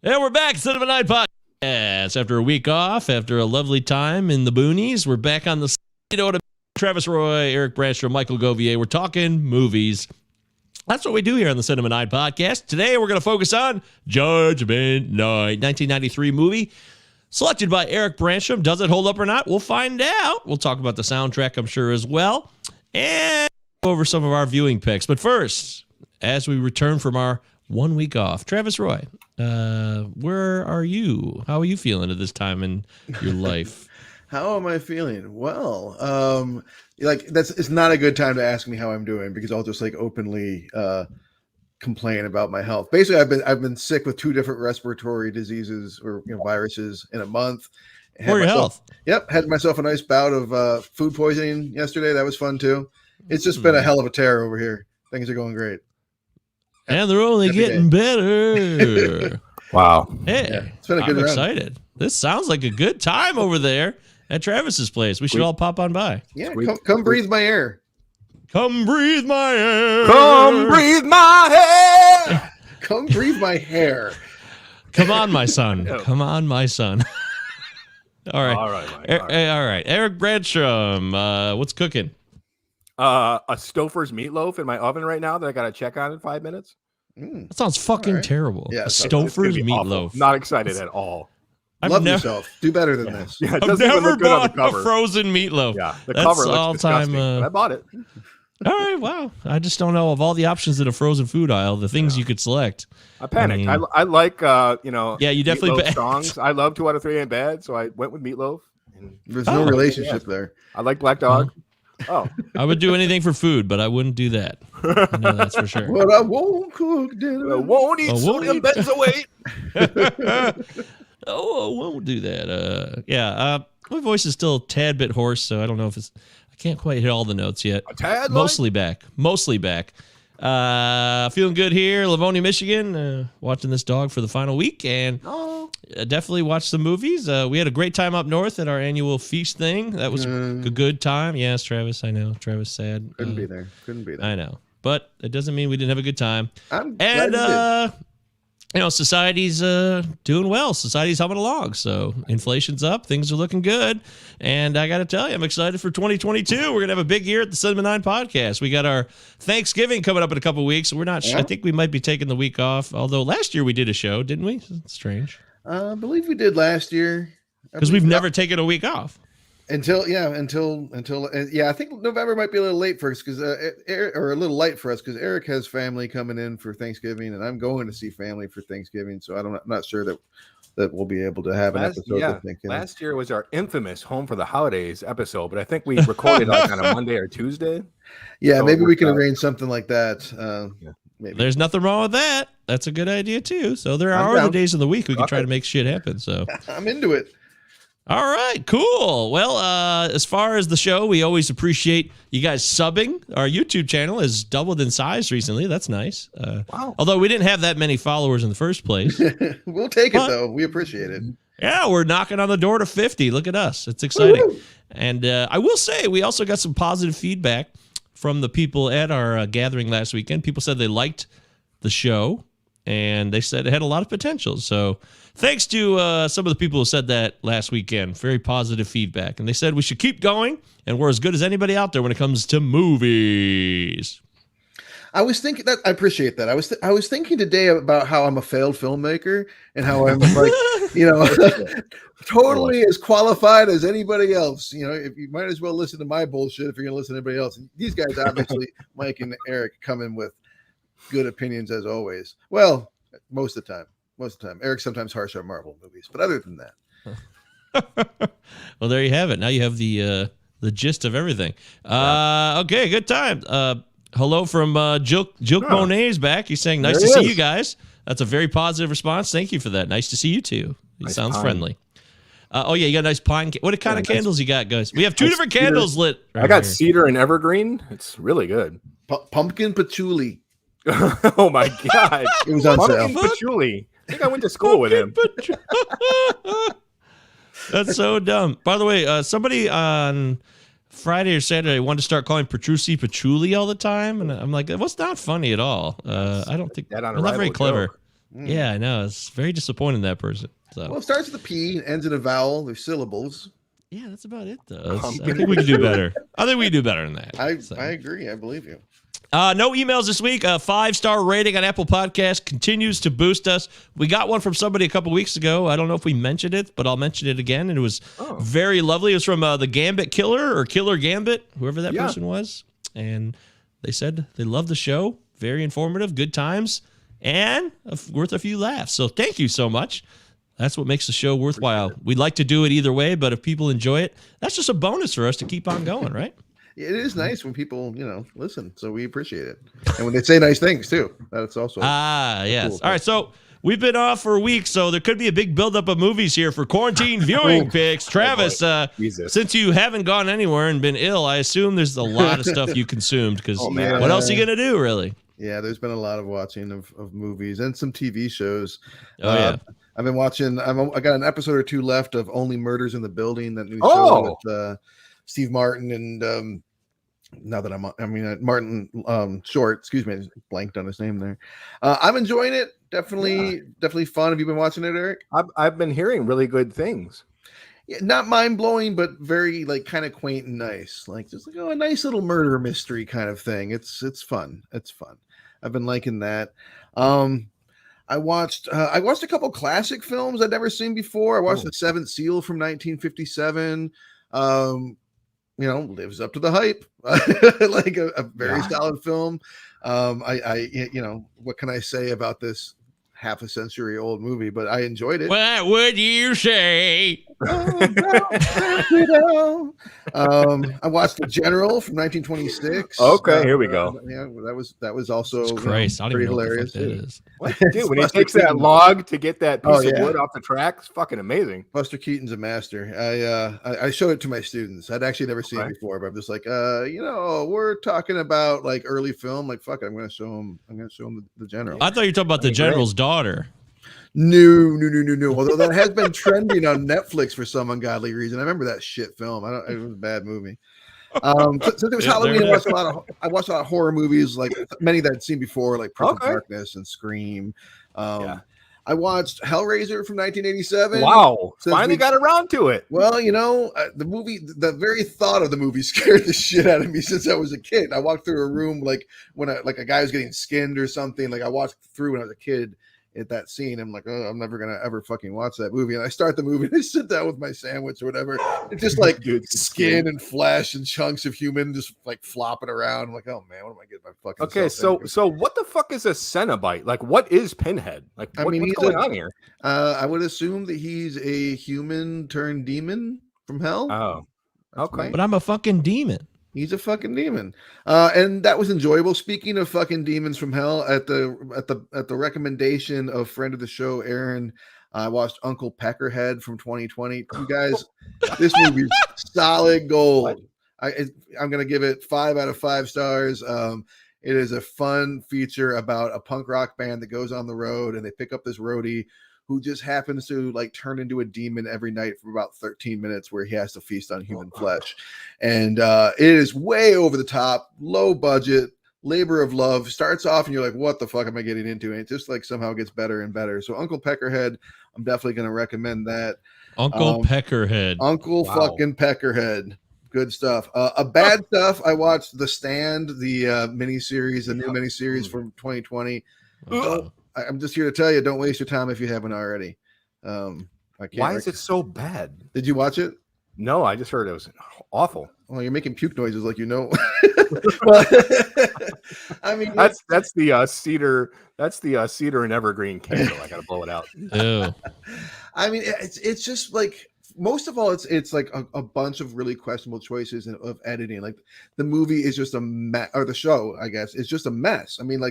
And we're back, Judgement Night podcast. After a week off, after a lovely time in the boonies, we're back on the Travis Roy, Eric Bradshaw, Michael Govier. We're talking movies. That's what we do here on the Cinema Night podcast. Today, we're going to focus on Judgment Night, 1993 movie, selected by Eric Bradshaw. Does it hold up or not? We'll find out. We'll talk about the soundtrack, I'm sure, as well, and go over some of our viewing picks. But first, as we return from our 1 week off, Travis Roy, where are you? How are you feeling at this time in your life? How am I feeling? Well, it's not a good time to ask me how I'm doing because I'll just openly complain about my health. Basically, I've been sick with 2 different respiratory diseases or viruses in a month. For your health. Yep, had myself a nice bout of food poisoning yesterday. That was fun too. It's just been a hell of a tear over here. Things are going great. And they're only getting better. Wow. Hey, yeah, it's been a good I'm run. excited. This sounds like a good time over there at Travis's place. We should all pop on by. Yeah, come breathe my air. Come breathe my air. Come breathe my hair. Come breathe my hair. Come on, my son. Come on, my son. All right. All right, Mike. All right. Eric Bradshaw, what's cooking? A Stouffer's meatloaf in my oven right now that I got to check on in 5 minutes. That sounds fucking terrible. Yeah, a it's Stouffer's It's gonna be meatloaf. awful. Not excited at all. Love yourself. Do better than this. Yeah, it I've doesn't even never look good on the bought a cover. frozen meatloaf. Yeah, the That's cover looks all time. disgusting. But I bought it. All right, wow. I just don't know of all the options in a frozen food aisle, the things you could select. I panicked. I mean- I like Yeah, you definitely Meatloaf panicked. songs. I love 2 out of 3 in bed, so I went with Meatloaf. And There's no relationship there. I like Black Dog. Oh, I would do anything for food, but I wouldn't do that. I know that's for sure. But I won't cook dinner. I won't eat I won't sodium eat- benzoate. Oh, I won't do that. My voice is still a tad bit hoarse, so I don't know if it's. I can't quite hit all the notes yet. A tad, Mostly back. Feeling good here, Livonia, Michigan. Watching this dog for the final week, and definitely watched some movies. We had a great time up north at our annual feast thing. That was a good time. Yes, Travis, I know. Travis sad. Couldn't be there. I know, but it doesn't mean we didn't have a good time. I'm glad you did. Society's doing well. Society's humming along. So inflation's up. Things are looking good. And I got to tell you, I'm excited for 2022. We're going to have a big year at the Cinema 9 podcast. We got our Thanksgiving coming up in a couple of weeks. We're not I think we might be taking the week off. Although last year we did a show, didn't we? It's strange. I believe we did last year. Because we've never taken a week off. I think November might be a little late for us or a little light for us because Eric has family coming in for Thanksgiving, and I'm going to see family for Thanksgiving. So I'm not sure that we'll be able to have an episode. Last year was our infamous Home for the Holidays episode, but I think we recorded on a Monday or Tuesday. Yeah, So maybe we can out. arrange something like that. Maybe. There's nothing wrong with that. That's a good idea too. So there are other days in the week we can try to make shit happen. So I'm into it. all right, cool. Well, as far as the show, we always appreciate you guys subbing. Our YouTube channel has doubled in size recently. That's nice. Wow. Although we didn't have that many followers in the first place. We'll take it though. We appreciate it. Yeah, we're knocking on the door to 50. Look at us. It's exciting. Woo! And I will say we also got some positive feedback from the people at our gathering last weekend. People said they liked the show, and they said it had a lot of potential. So thanks to some of the people who said that last weekend. Very positive feedback. And they said we should keep going, and we're as good as anybody out there when it comes to movies. I was thinking that I appreciate that. I was thinking today about how I'm a failed filmmaker and how I'm like, totally as qualified as anybody else. If you might as well listen to my bullshit if you're going to listen to anybody else. And these guys, obviously, Mike and Eric, come in with good opinions as always. Well, most of the time. Eric's sometimes harsh on Marvel movies, but other than that. Well, there you have it. Now you have the gist of everything. Okay, good time. Hello from Jill Monet's back. He's saying, nice to see you guys. That's a very positive response. Thank you for that. Nice to see you too. He Nice sounds pine. friendly. You got a nice pine. What kind of candles you got, guys? We have 2 different candles lit. I got here. cedar and evergreen. It's really good. Pumpkin patchouli. Oh my god! It was on Pumpkin sale. patchouli. I think I went to school with him. That's so dumb. By the way, somebody on Friday or Saturday wanted to start calling Petrucci patchouli all the time, and I'm like, that was not funny at all. I don't think Dead on not very arrival clever. joke. Yeah, I know. It's very disappointing, that person. So, Well, it starts with a P, ends in a vowel. There's syllables. yeah, that's about it, though. I think we can do better. I think we can do better than that. I agree. I believe you. No emails this week. A 5-star rating on Apple Podcasts continues to boost us. We got one from somebody a couple weeks ago. I don't know if we mentioned it, but I'll mention it again. And it was very lovely. It was from the Gambit Killer or Killer Gambit, whoever that person was. And they said they loved the show. Very informative, good times, and worth a few laughs. So thank you so much. That's what makes the show worthwhile. We'd like to do it either way, but if people enjoy it, that's just a bonus for us to keep on going, right? It is nice when people, listen. So we appreciate it. And when they say nice things too, that's also. Yes. Cool. All right. So we've been off for a week, so there could be a big buildup of movies here for quarantine viewing picks. Travis, since you haven't gone anywhere and been ill, I assume there's a lot of stuff you consumed because what else are you going to do, really? Yeah, there's been a lot of watching of movies and some TV shows. Yeah. I've been watching. I got an episode or two left of Only Murders in the Building, that new show with Steve Martin and now that Martin Short, excuse me, I just blanked on his name there. I'm enjoying it. Definitely fun. Have you been watching it, Eric? I've been hearing really good things. Yeah, not mind blowing, but very kind of quaint and nice. Just a nice little murder mystery kind of thing. It's fun. It's fun. I've been liking that. I watched a couple classic films I'd never seen before. I watched The Seventh Seal from 1957. Lives up to the hype. A very solid film. What can I say about this half a century old movie? But I enjoyed it. What would you say? I watched The General from 1926. Okay, here we go. That was also Christ, pretty hilarious. What, dude, when he takes that log to get that piece of wood off the track, it's fucking amazing. Buster Keaton's a master. I showed it to my students. I'd actually never seen it before, but I'm just like, we're talking about early film. Fuck it, I'm gonna show them the General. I thought you were talking about the General's daughter. No. Although that has been trending on Netflix for some ungodly reason. I remember that shit film. It was a bad movie. Since it was Halloween, I watched a lot of horror movies, many that I'd seen before, like Prince of Darkness and Scream. I watched Hellraiser from 1987. Wow, finally got around to it. Well, the movie, the very thought of the movie scared the shit out of me since I was a kid. I walked through a room when a guy was getting skinned or something. I walked through when I was a kid at that scene. I'm like, oh, I'm never gonna ever fucking watch that movie. And I start the movie and I sit down with my sandwich or whatever. It's just skin and flesh and chunks of human just flopping around. I'm like, oh man, what am I getting my fucking so what the fuck is a Cenobite? What is Pinhead? What's going on here? I would assume that he's a human turned demon from hell. Oh, okay. But I'm a fucking demon. He's a fucking demon, and that was enjoyable. Speaking of fucking demons from hell, at the recommendation of friend of the show Aaron, I watched Uncle Peckerhead from 2020. You guys, this movie's solid gold. I'm gonna give it 5 out of 5 stars. It is a fun feature about a punk rock band that goes on the road and they pick up this roadie who just happens to turn into a demon every night for about 13 minutes where he has to feast on human flesh. And it is way over the top, low budget, labor of love. Starts off and you're like, what the fuck am I getting into? And it just somehow gets better and better. So Uncle Peckerhead, I'm definitely going to recommend that. Uncle Peckerhead. Uncle fucking Peckerhead. Good stuff. Bad stuff. I watched The Stand, the miniseries, the new miniseries from 2020. I'm just here to tell you, don't waste your time if you haven't already. Why is it so bad? Did you watch it? No, I just heard it was awful. Well, you're making puke noises like well, I mean, that's the cedar. That's the cedar and evergreen candle. I gotta blow it out. Ew. I mean, it's just most of all, it's a bunch of really questionable choices of editing. The movie is just a mess, or the show, I guess, is just a mess. I mean,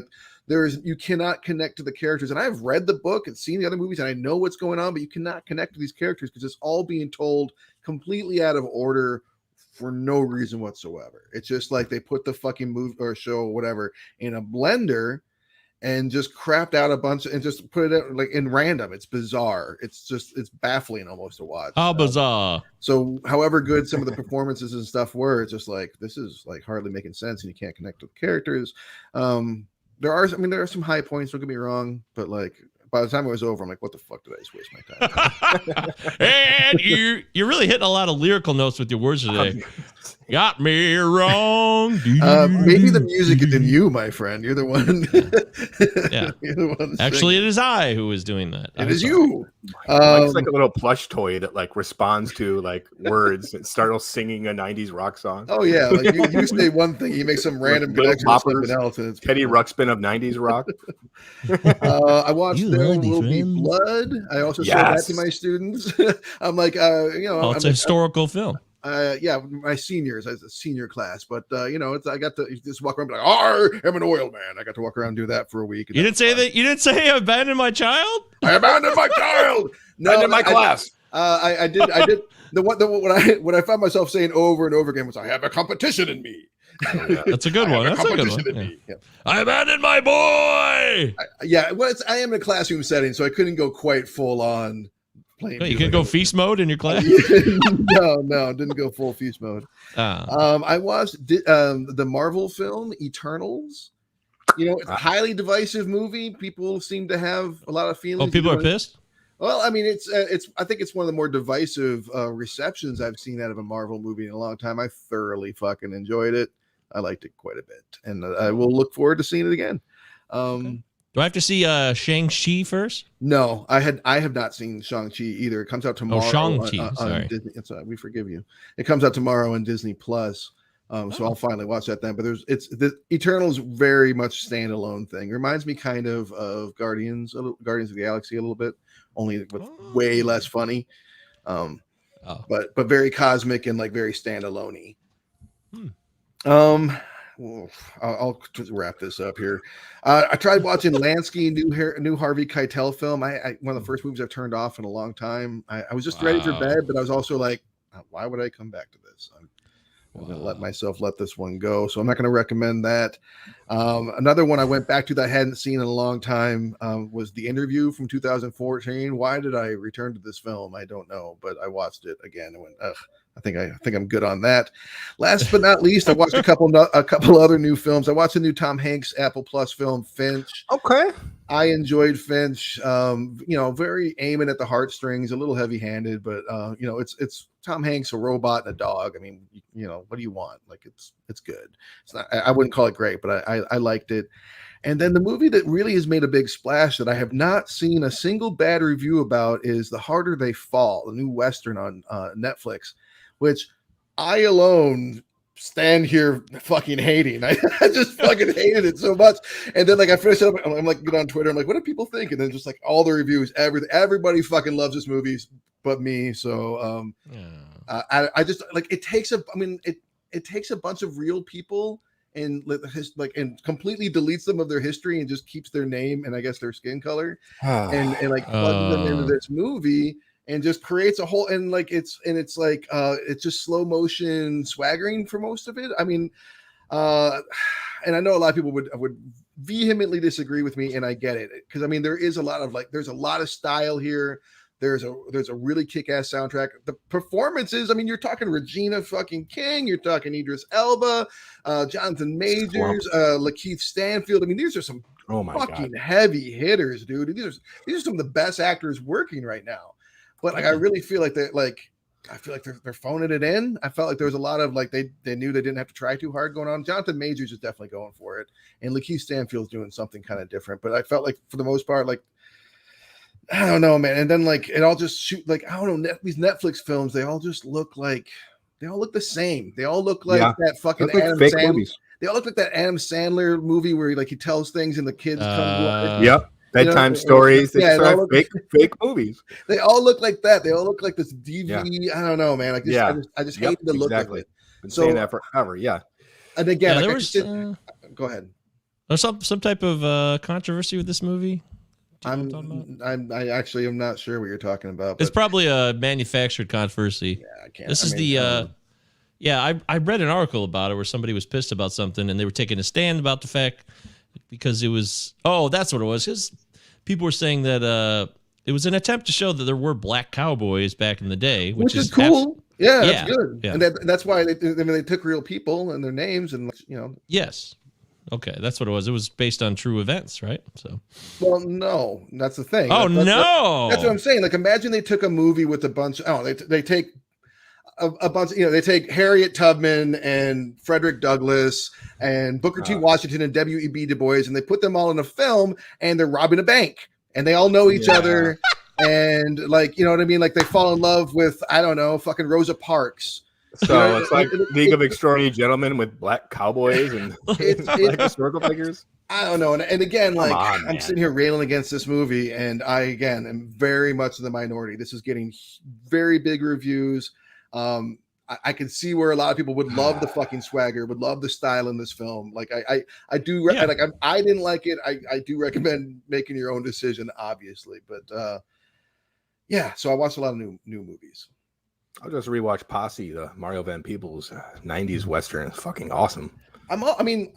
you cannot connect to the characters. And I've read the book and seen the other movies and I know what's going on, but you cannot connect to these characters because it's all being told completely out of order for no reason whatsoever. It's just they put the fucking movie or show or whatever in a blender and just crapped out a bunch and just put it in random. It's bizarre. It's baffling almost to watch. How bizarre. So however good some of the performances and stuff were, it's just this is hardly making sense and you can't connect with the characters. There are some high points, don't get me wrong, but by the time it was over, I'm like, what the fuck did I just waste my time? And you're really hitting a lot of lyrical notes with your words today. Got me wrong. Maybe the music is in you, my friend. You're the one. Yeah. You're the one Actually, singing. it is I who is doing that. It is you. It's like a little plush toy that like responds to like words and starts singing a 90s rock song. Oh yeah, like you say one thing, you make some random Little connection with something boppers. else, and it's Teddy Ruxpin of 90s rock. I watched You There love me, Will Be friend. Blood. I also showed that to Yes. my students. I'm like, Oh, it's a historical film. yeah, my seniors as a senior class, but it's I got to just walk around and be like, I'm an oil man. I got to walk around and do that for a week. You didn't say that. You didn't say I abandoned my child. I abandoned my child. No, in my class. I did. What I found myself saying over and over again was, I have a competition in me. That's a good one. That's a good one. Yeah. Yeah. I abandoned my boy. I am in a classroom setting, so I couldn't go quite full on playing. You can go feast mode in your class. No, didn't go full feast mode. I watched the Marvel film Eternals. It's a highly divisive movie. People seem to have a lot of feelings. Oh, people are pissed. Well, I mean, it's. I think it's one of the more divisive receptions I've seen out of a Marvel movie in a long time. I thoroughly fucking enjoyed it. I liked it quite a bit, and I will look forward to seeing it again. Okay. Do I have to see Shang-Chi first? No, I have not seen Shang-Chi either. It comes out tomorrow. Oh, Shang-Chi. Sorry. Disney. We forgive you. It comes out tomorrow on Disney Plus. So I'll finally watch that then. But the Eternals very much standalone thing. Reminds me kind of Guardians of the Galaxy a little bit, only with way less funny. But very cosmic and like very standalone-y. I'll wrap this up here. I tried watching Lansky, new Harvey Keitel film. One of the first movies I've turned off in a long time. I was just ready for bed, but I was also like, why would I come back to this? I'm going to let this one go. So I'm not going to recommend that. Another one I went back to that I hadn't seen in a long time was The Interview from 2014. Why did I return to this film? I don't know, but I watched it again and went, ugh. I think I'm good on that. Last but not least, I watched a couple other new films. I watched the new Tom Hanks Apple Plus film, Finch. Okay. I enjoyed Finch. Very aiming at the heartstrings, a little heavy-handed, but it's Tom Hanks, a robot, and a dog. I mean, what do you want? Like it's good. It's not. I wouldn't call it great, but I liked it. And then the movie that really has made a big splash that I have not seen a single bad review about is The Harder They Fall, the new Western on Netflix, which I alone stand here fucking hating. I just fucking hated it so much. And then like I finished it up, I'm like, get on Twitter. I'm like, what do people think? And then just like all the reviews, everybody fucking loves this movie but me. So I just like it takes it takes a bunch of real people and completely deletes them of their history and just keeps their name and I guess their skin color and plugs them into this movie. And just creates a whole it's just slow motion swaggering for most of it. I mean, and I know a lot of people would vehemently disagree with me, and I get it because I mean there's a lot of style here. There's a really kick-ass soundtrack. The performances, I mean, you're talking Regina fucking King, you're talking Idris Elba, Jonathan Majors, Lakeith Stanfield. I mean, these are some fucking heavy hitters, dude. These are some of the best actors working right now. But I really feel like they're phoning it in. I felt like there was a lot of they knew they didn't have to try too hard going on. Jonathan Majors is definitely going for it, and Lakeith Stanfield's doing something kind of different. But I felt like for the most part, I don't know, man. And then it all just shoot I don't know. These Netflix films, they all just look the same. They all look like that fucking Adam Sandler movies. They all look like that Adam Sandler movie where he tells things and the kids come. Yep. Bedtime stories. Fake movies. They all look like that. They all look like this DVD. I don't know, man. I just hated the look of it. Been saying that forever. Yeah. And again, there was, go ahead. There's some type of controversy with this movie. I actually am not sure what you're talking about. It's probably a manufactured controversy. Yeah, I can't. I read an article about it where somebody was pissed about something and they were taking a stand about the fact because it was that's what it was. Because people were saying that it was an attempt to show that there were black cowboys back in the day, which is cool. That's good. Yeah. And that's why they took real people and their names and Yes. Okay, that's what it was. It was based on true events, right? So. Well, no, that's the thing. Oh, That's what I'm saying. Like, imagine they took a movie with a bunch. They take a bunch. They take Harriet Tubman and Frederick Douglass and Booker T. Washington and W.E.B. Du Bois, and they put them all in a film, and they're robbing a bank, and they all know each other, and like, you know what I mean? Like, they fall in love with, I don't know, fucking Rosa Parks. So it's like League of Extraordinary Gentlemen with black cowboys and like historical figures. I don't know. And again, like, I'm sitting here railing against this movie, and I, again, am very much in the minority. This is getting very big reviews. I can see where a lot of people would love the fucking swagger, would love the style in this film. Like, I do, like, I didn't like it. I do recommend making your own decision, obviously. But yeah, so I watched a lot of new movies. I'll just rewatch Posse, the Mario Van Peebles 90s Western. It's fucking awesome. I mean,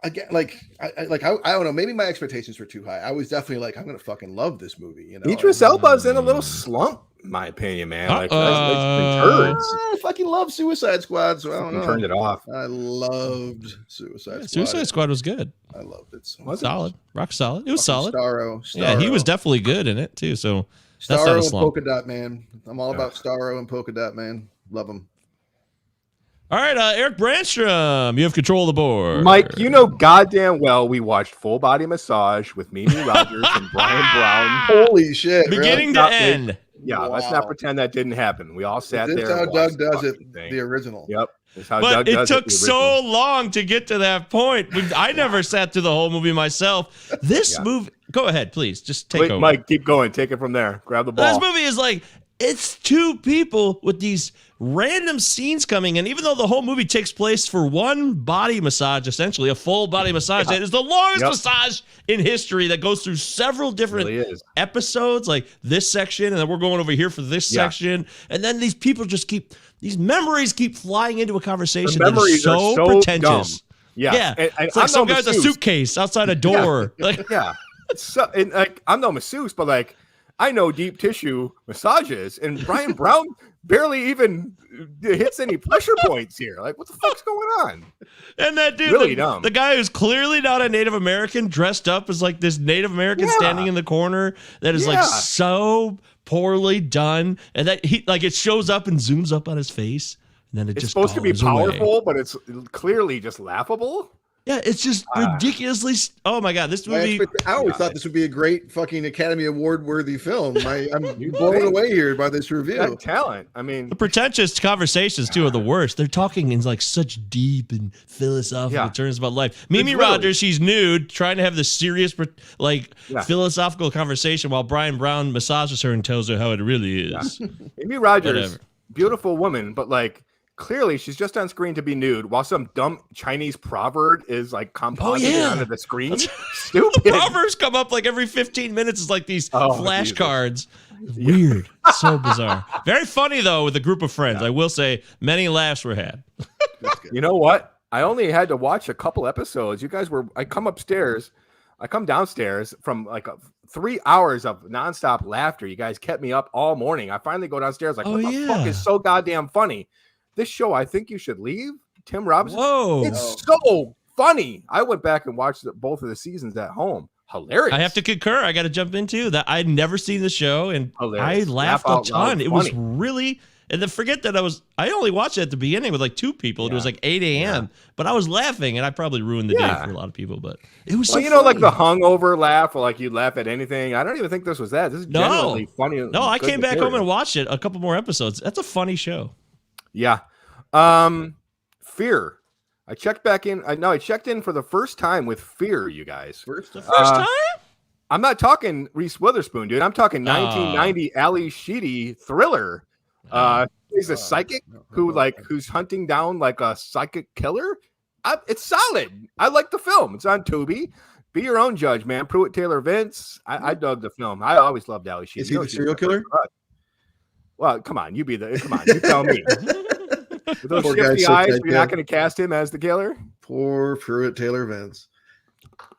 again, like, I don't know. Maybe my expectations were too high. I was definitely like, I'm going to fucking love this movie. You know, Idris Elba's in a little slump, in my opinion, man. Like, turds. I fucking love Suicide Squad, so I don't know. Turned it off. I loved Suicide Squad. Suicide Squad was good. I loved it. So solid, rock solid. It was solid. Starro. Yeah, he was definitely good in it too. So Starro and Polka Dot Man. I'm all about Starro and Polka Dot Man. Love them. All right, Eric Brandstrom, you have control of the board. Mike, you know goddamn well we watched Full Body Massage with Mimi Rogers and Brian Brown. Holy shit. Beginning to end. Yeah, let's not pretend that didn't happen. We all sat there. That's how Doug does it, the original. Yep. But it took so long to get to that point. I never sat through the whole movie myself. This movie, go ahead, please. Just take over. Mike, keep going. Take it from there. Grab the ball. This movie is like, it's two people with these random scenes coming in, even though the whole movie takes place for one body massage, essentially a full body massage. It is the longest massage in history that goes through several different episodes, like this section, and then we're going over here for this section. And then these people just these memories keep flying into a conversation that is so pretentious. Dumb. Yeah. It's like some guy with a suitcase outside a door. So, and like, I'm no masseuse, but like, I know deep tissue massages, and Brian Brown barely even hits any pressure points here. Like, what the fuck's going on? And that dude, really dumb. The guy who's clearly not a Native American, dressed up as like this Native American standing in the corner, that is like so poorly done, and that he like, it shows up and zooms up on his face, and then it's just supposed to be powerful, away. But it's clearly just laughable. Yeah, it's just ridiculously. Oh my god, this movie! I always thought this would be a great fucking Academy Award worthy film. I'm blown away here by this review. That talent. I mean, the pretentious conversations too are the worst. They're talking in like such deep and philosophical terms about life. Mimi Rogers, she's nude, trying to have this serious, philosophical conversation while Brian Brown massages her and tells her how it really is. Mimi Rogers, beautiful woman, but like, clearly she's just on screen to be nude while some dumb Chinese proverb is like composited onto the screen. Stupid. The proverbs come up like every 15 minutes. It's like these flashcards. Weird. So bizarre. Very funny though with a group of friends. I will say many laughs were had. You know what? I only had to watch a couple episodes. You guys I come downstairs from like 3 hours of nonstop laughter. You guys kept me up all morning. I finally go downstairs like, what the fuck is so goddamn funny? This show, I think you should leave. Tim Robinson. Whoa. It's so funny. I went back and watched both of the seasons at home. Hilarious. I have to concur. I got to jump into that. I'd never seen the show, and hilarious. I laughed a ton. It was really, and then forget that I only watched it at the beginning with like two people. It was like 8 a.m., but I was laughing, and I probably ruined the day for a lot of people, but it was so you know, like the hungover laugh, or like you'd laugh at anything. I don't even think this was that. This is genuinely funny. No, I came back home and watched it a couple more episodes. That's a funny show. Yeah. Fear. I checked back in. I checked in for the first time with Fear, you guys. The first time? I'm not talking Reese Witherspoon, dude. I'm talking 1990 Ali Sheedy thriller. He's a psychic who's hunting down like a psychic killer. It's solid. I like the film. It's on Tubi. Be your own judge, man. Pruitt Taylor Vince. I dug the film. I always loved Ali Sheedy. Is he the serial killer? Well, come on. You tell me. With those shifty eyes, you're not going to cast him as the killer? Poor Pruitt Taylor Vince.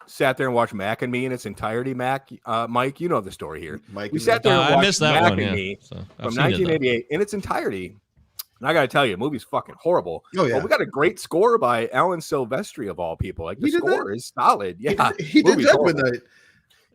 Sat there and watched Mac and Me in its entirety. Mike, you know the story here. Mike, we sat there and watched Mac and Me from 1988 in its entirety. And I got to tell you, the movie's fucking horrible. Oh, yeah. But we got a great score by Alan Silvestri, of all people. Like, the score is solid. Yeah. He did Judgment Night.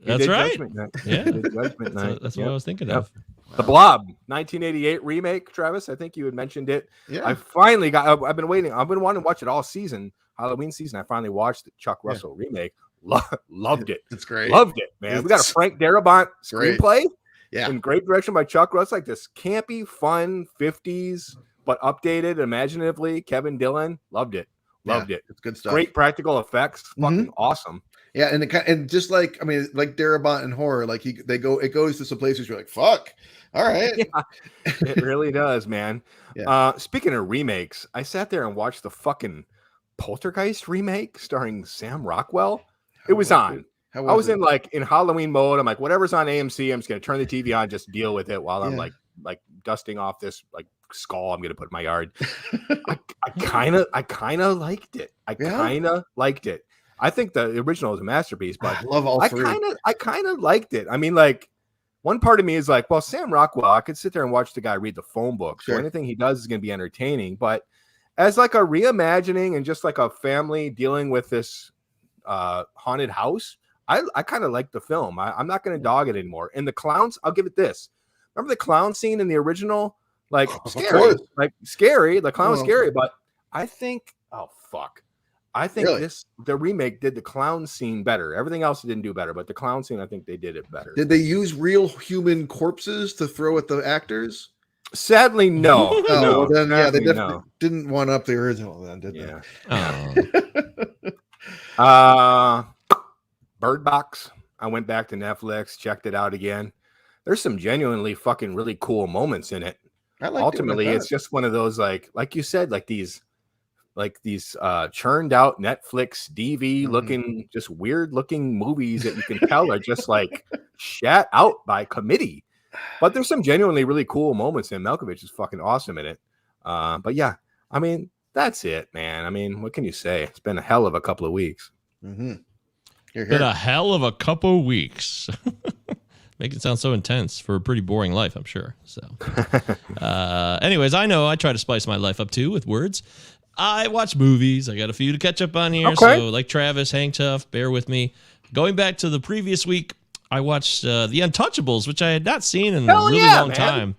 That's right. Yeah. That's what I was thinking of. The Blob, 1988 remake, Travis. I think you had mentioned it. Yeah. I finally got, I've been waiting. I've been wanting to watch it all season, Halloween season. I finally watched the Chuck Russell remake. Loved it. It's great. Loved it, man. We got a Frank Darabont screenplay. Yeah. And great direction by Chuck Russell. Like this campy, fun 50s, but updated imaginatively. Kevin Dillon. Loved it. It. It's good stuff. Great practical effects. Fucking awesome. Yeah, and just like like Darabont and horror, like it goes to some places you're like, fuck. All right. Yeah, it really does, man. Yeah. Speaking of remakes, I sat there and watched the fucking Poltergeist remake starring Sam Rockwell. It was on. I was in Halloween mode. I'm like, whatever's on AMC, I'm just gonna turn the TV on, just deal with it while I'm like dusting off this like skull I'm gonna put in my yard. I kind of liked it. I kind of liked it. I think the original is a masterpiece, but I love all three. I kind of liked it. I mean, like, one part of me is like, well, Sam Rockwell, I could sit there and watch the guy read the phone book. So anything he does is going to be entertaining. But as like a reimagining and just like a family dealing with this haunted house, I kind of like the film. I'm not going to dog it anymore. And the clowns, I'll give it this. Remember the clown scene in the original? Like, scary. Like, scary. The clown was scary. But I think, I think the remake did the clown scene better. Everything else didn't do better, but the clown scene, I think they did it better. Did they use real human corpses to throw at the actors? Sadly, no. Well, then they definitely didn't one up the original. Then did they? Bird Box. I went back to Netflix, checked it out again. There's some genuinely fucking really cool moments in it. Ultimately, it's just one of those like you said, like these churned out Netflix DV looking, just weird looking movies that you can tell are just like shat out by committee. But there's some genuinely really cool moments in Malkovich is fucking awesome in it. But yeah, I mean, that's it, man. I mean, what can you say? It's been a hell of a couple of weeks. Been a hell of a couple weeks. Make it sound so intense for a pretty boring life, I'm sure. So, anyways, I know I try to spice my life up too with words. I watch movies. I got a few to catch up on here. Okay. So, like Travis, hang tough, bear with me. Going back to the previous week, I watched The Untouchables, which I had not seen in a really long time,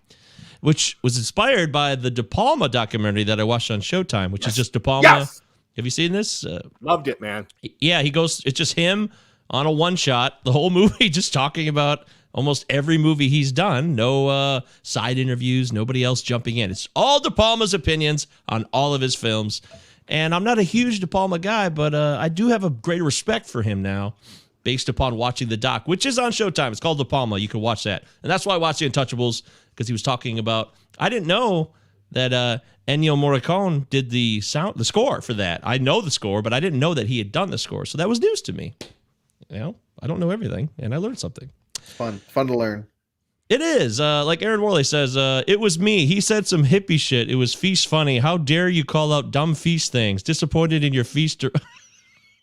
which was inspired by the De Palma documentary that I watched on Showtime, which is just De Palma. Yes. Have you seen this? Loved it, man. Yeah, it's just him on a one shot, the whole movie, just talking about almost every movie he's done. No side interviews, nobody else jumping in. It's all De Palma's opinions on all of his films. And I'm not a huge De Palma guy, but I do have a great respect for him now based upon watching the doc, which is on Showtime. It's called De Palma. You can watch that. And that's why I watched The Untouchables, because he was talking about, I didn't know that Ennio Morricone did the score for that. I know the score, but I didn't know that he had done the score. So that was news to me. You know, I don't know everything, and I learned something. Fun to learn. It is. Like Aaron Worley says, it was me. He said some hippie shit. It was feast funny. How dare you call out dumb feast things? Disappointed in your feast.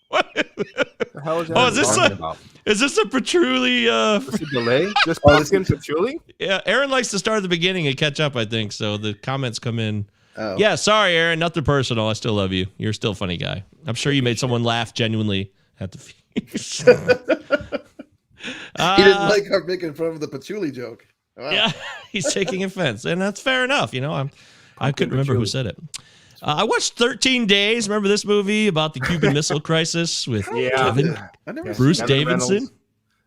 What? The hell is that? Is this a patchouli? Just a delay? Just pumpkin patchouli? Yeah, Aaron likes to start at the beginning and catch up, I think. So the comments come in. Oh. Yeah, sorry, Aaron. Nothing personal. I still love you. You're still a funny guy. I'm sure you made someone laugh genuinely at the feast. He didn't like her making fun of the patchouli joke. Wow. Yeah, he's taking offense, and that's fair enough. You know, I couldn't remember who said it. I watched 13 Days. Remember this movie about the Cuban Missile Crisis with Bruce Davidson?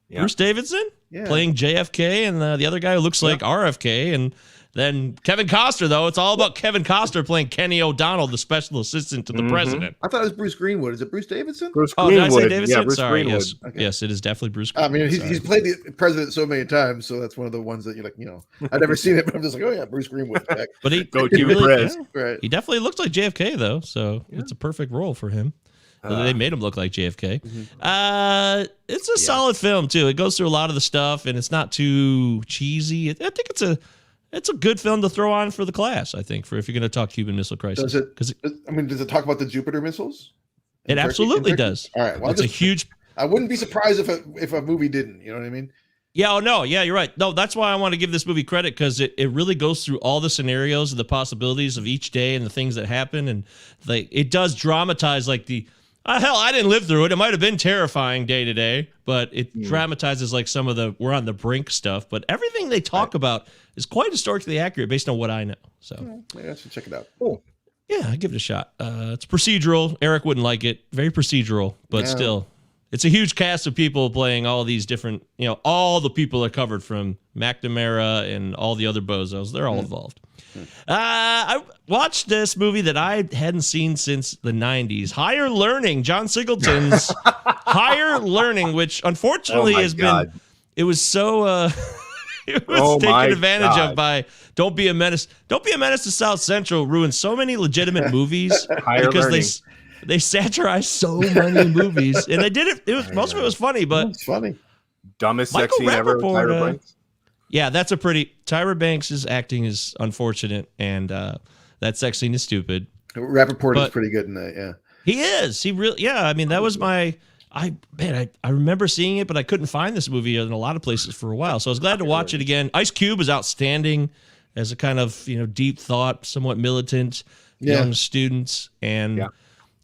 Yeah. Bruce Davidson playing JFK, and the other guy who looks like RFK, and then Kevin Costner, though. It's all about Kevin Costner playing Kenny O'Donnell, the special assistant to the president. I thought it was Bruce Greenwood. Is it Bruce Davidson? Bruce Greenwood. Did I say Davidson? Yeah, Bruce Sorry. Greenwood. Yes. Okay. Yes, it is definitely Bruce Greenwood. I mean, he's played the president so many times, so that's one of the ones that you're like, you know, I've never seen it, but I'm just like, oh yeah, Bruce Greenwood. But he Right. He definitely looks like JFK, though, so it's a perfect role for him. They made him look like JFK. It's a solid film too. It goes through a lot of the stuff, and it's not too cheesy. I think it's a good film to throw on for the class. I think for if you're going to talk Cuban Missile Crisis. Does it talk about the Jupiter missiles? It absolutely does. All right. Well, it's a huge. I wouldn't be surprised if a movie didn't. You know what I mean? Yeah, oh no, yeah, you're right. No, that's why I want to give this movie credit, because it really goes through all the scenarios and the possibilities of each day and the things that happen, and like it does dramatize like hell, I didn't live through it. It might have been terrifying day to day, but it dramatizes like some of the we're on the brink stuff. But everything they talk about is quite historically accurate based on what I know. So maybe I should check it out. Cool. Yeah, I give it a shot. It's procedural. Eric wouldn't like it. Very procedural, but still. It's a huge cast of people playing all these different, all the people are covered, from McNamara and all the other bozos. They're all involved. I watched this movie that I hadn't seen since the 90s. Higher Learning, John Singleton's Higher Learning, which unfortunately it was so, it was taken advantage of by Don't Be a Menace. Don't Be a Menace to South Central ruined so many legitimate movies because they satirized so many movies, and they did it. Most of it was funny, but it's funny. Dumbest sex scene ever. Tyra Banks. Yeah, that's Tyra Banks' acting is unfortunate, and that sex scene is stupid. Rappaport is pretty good in that. Yeah, he is. He really. Yeah, I mean that was my. I remember seeing it, but I couldn't find this movie in a lot of places for a while, so I was glad to watch it again. Ice Cube is outstanding as a kind of deep thought, somewhat militant young students, and.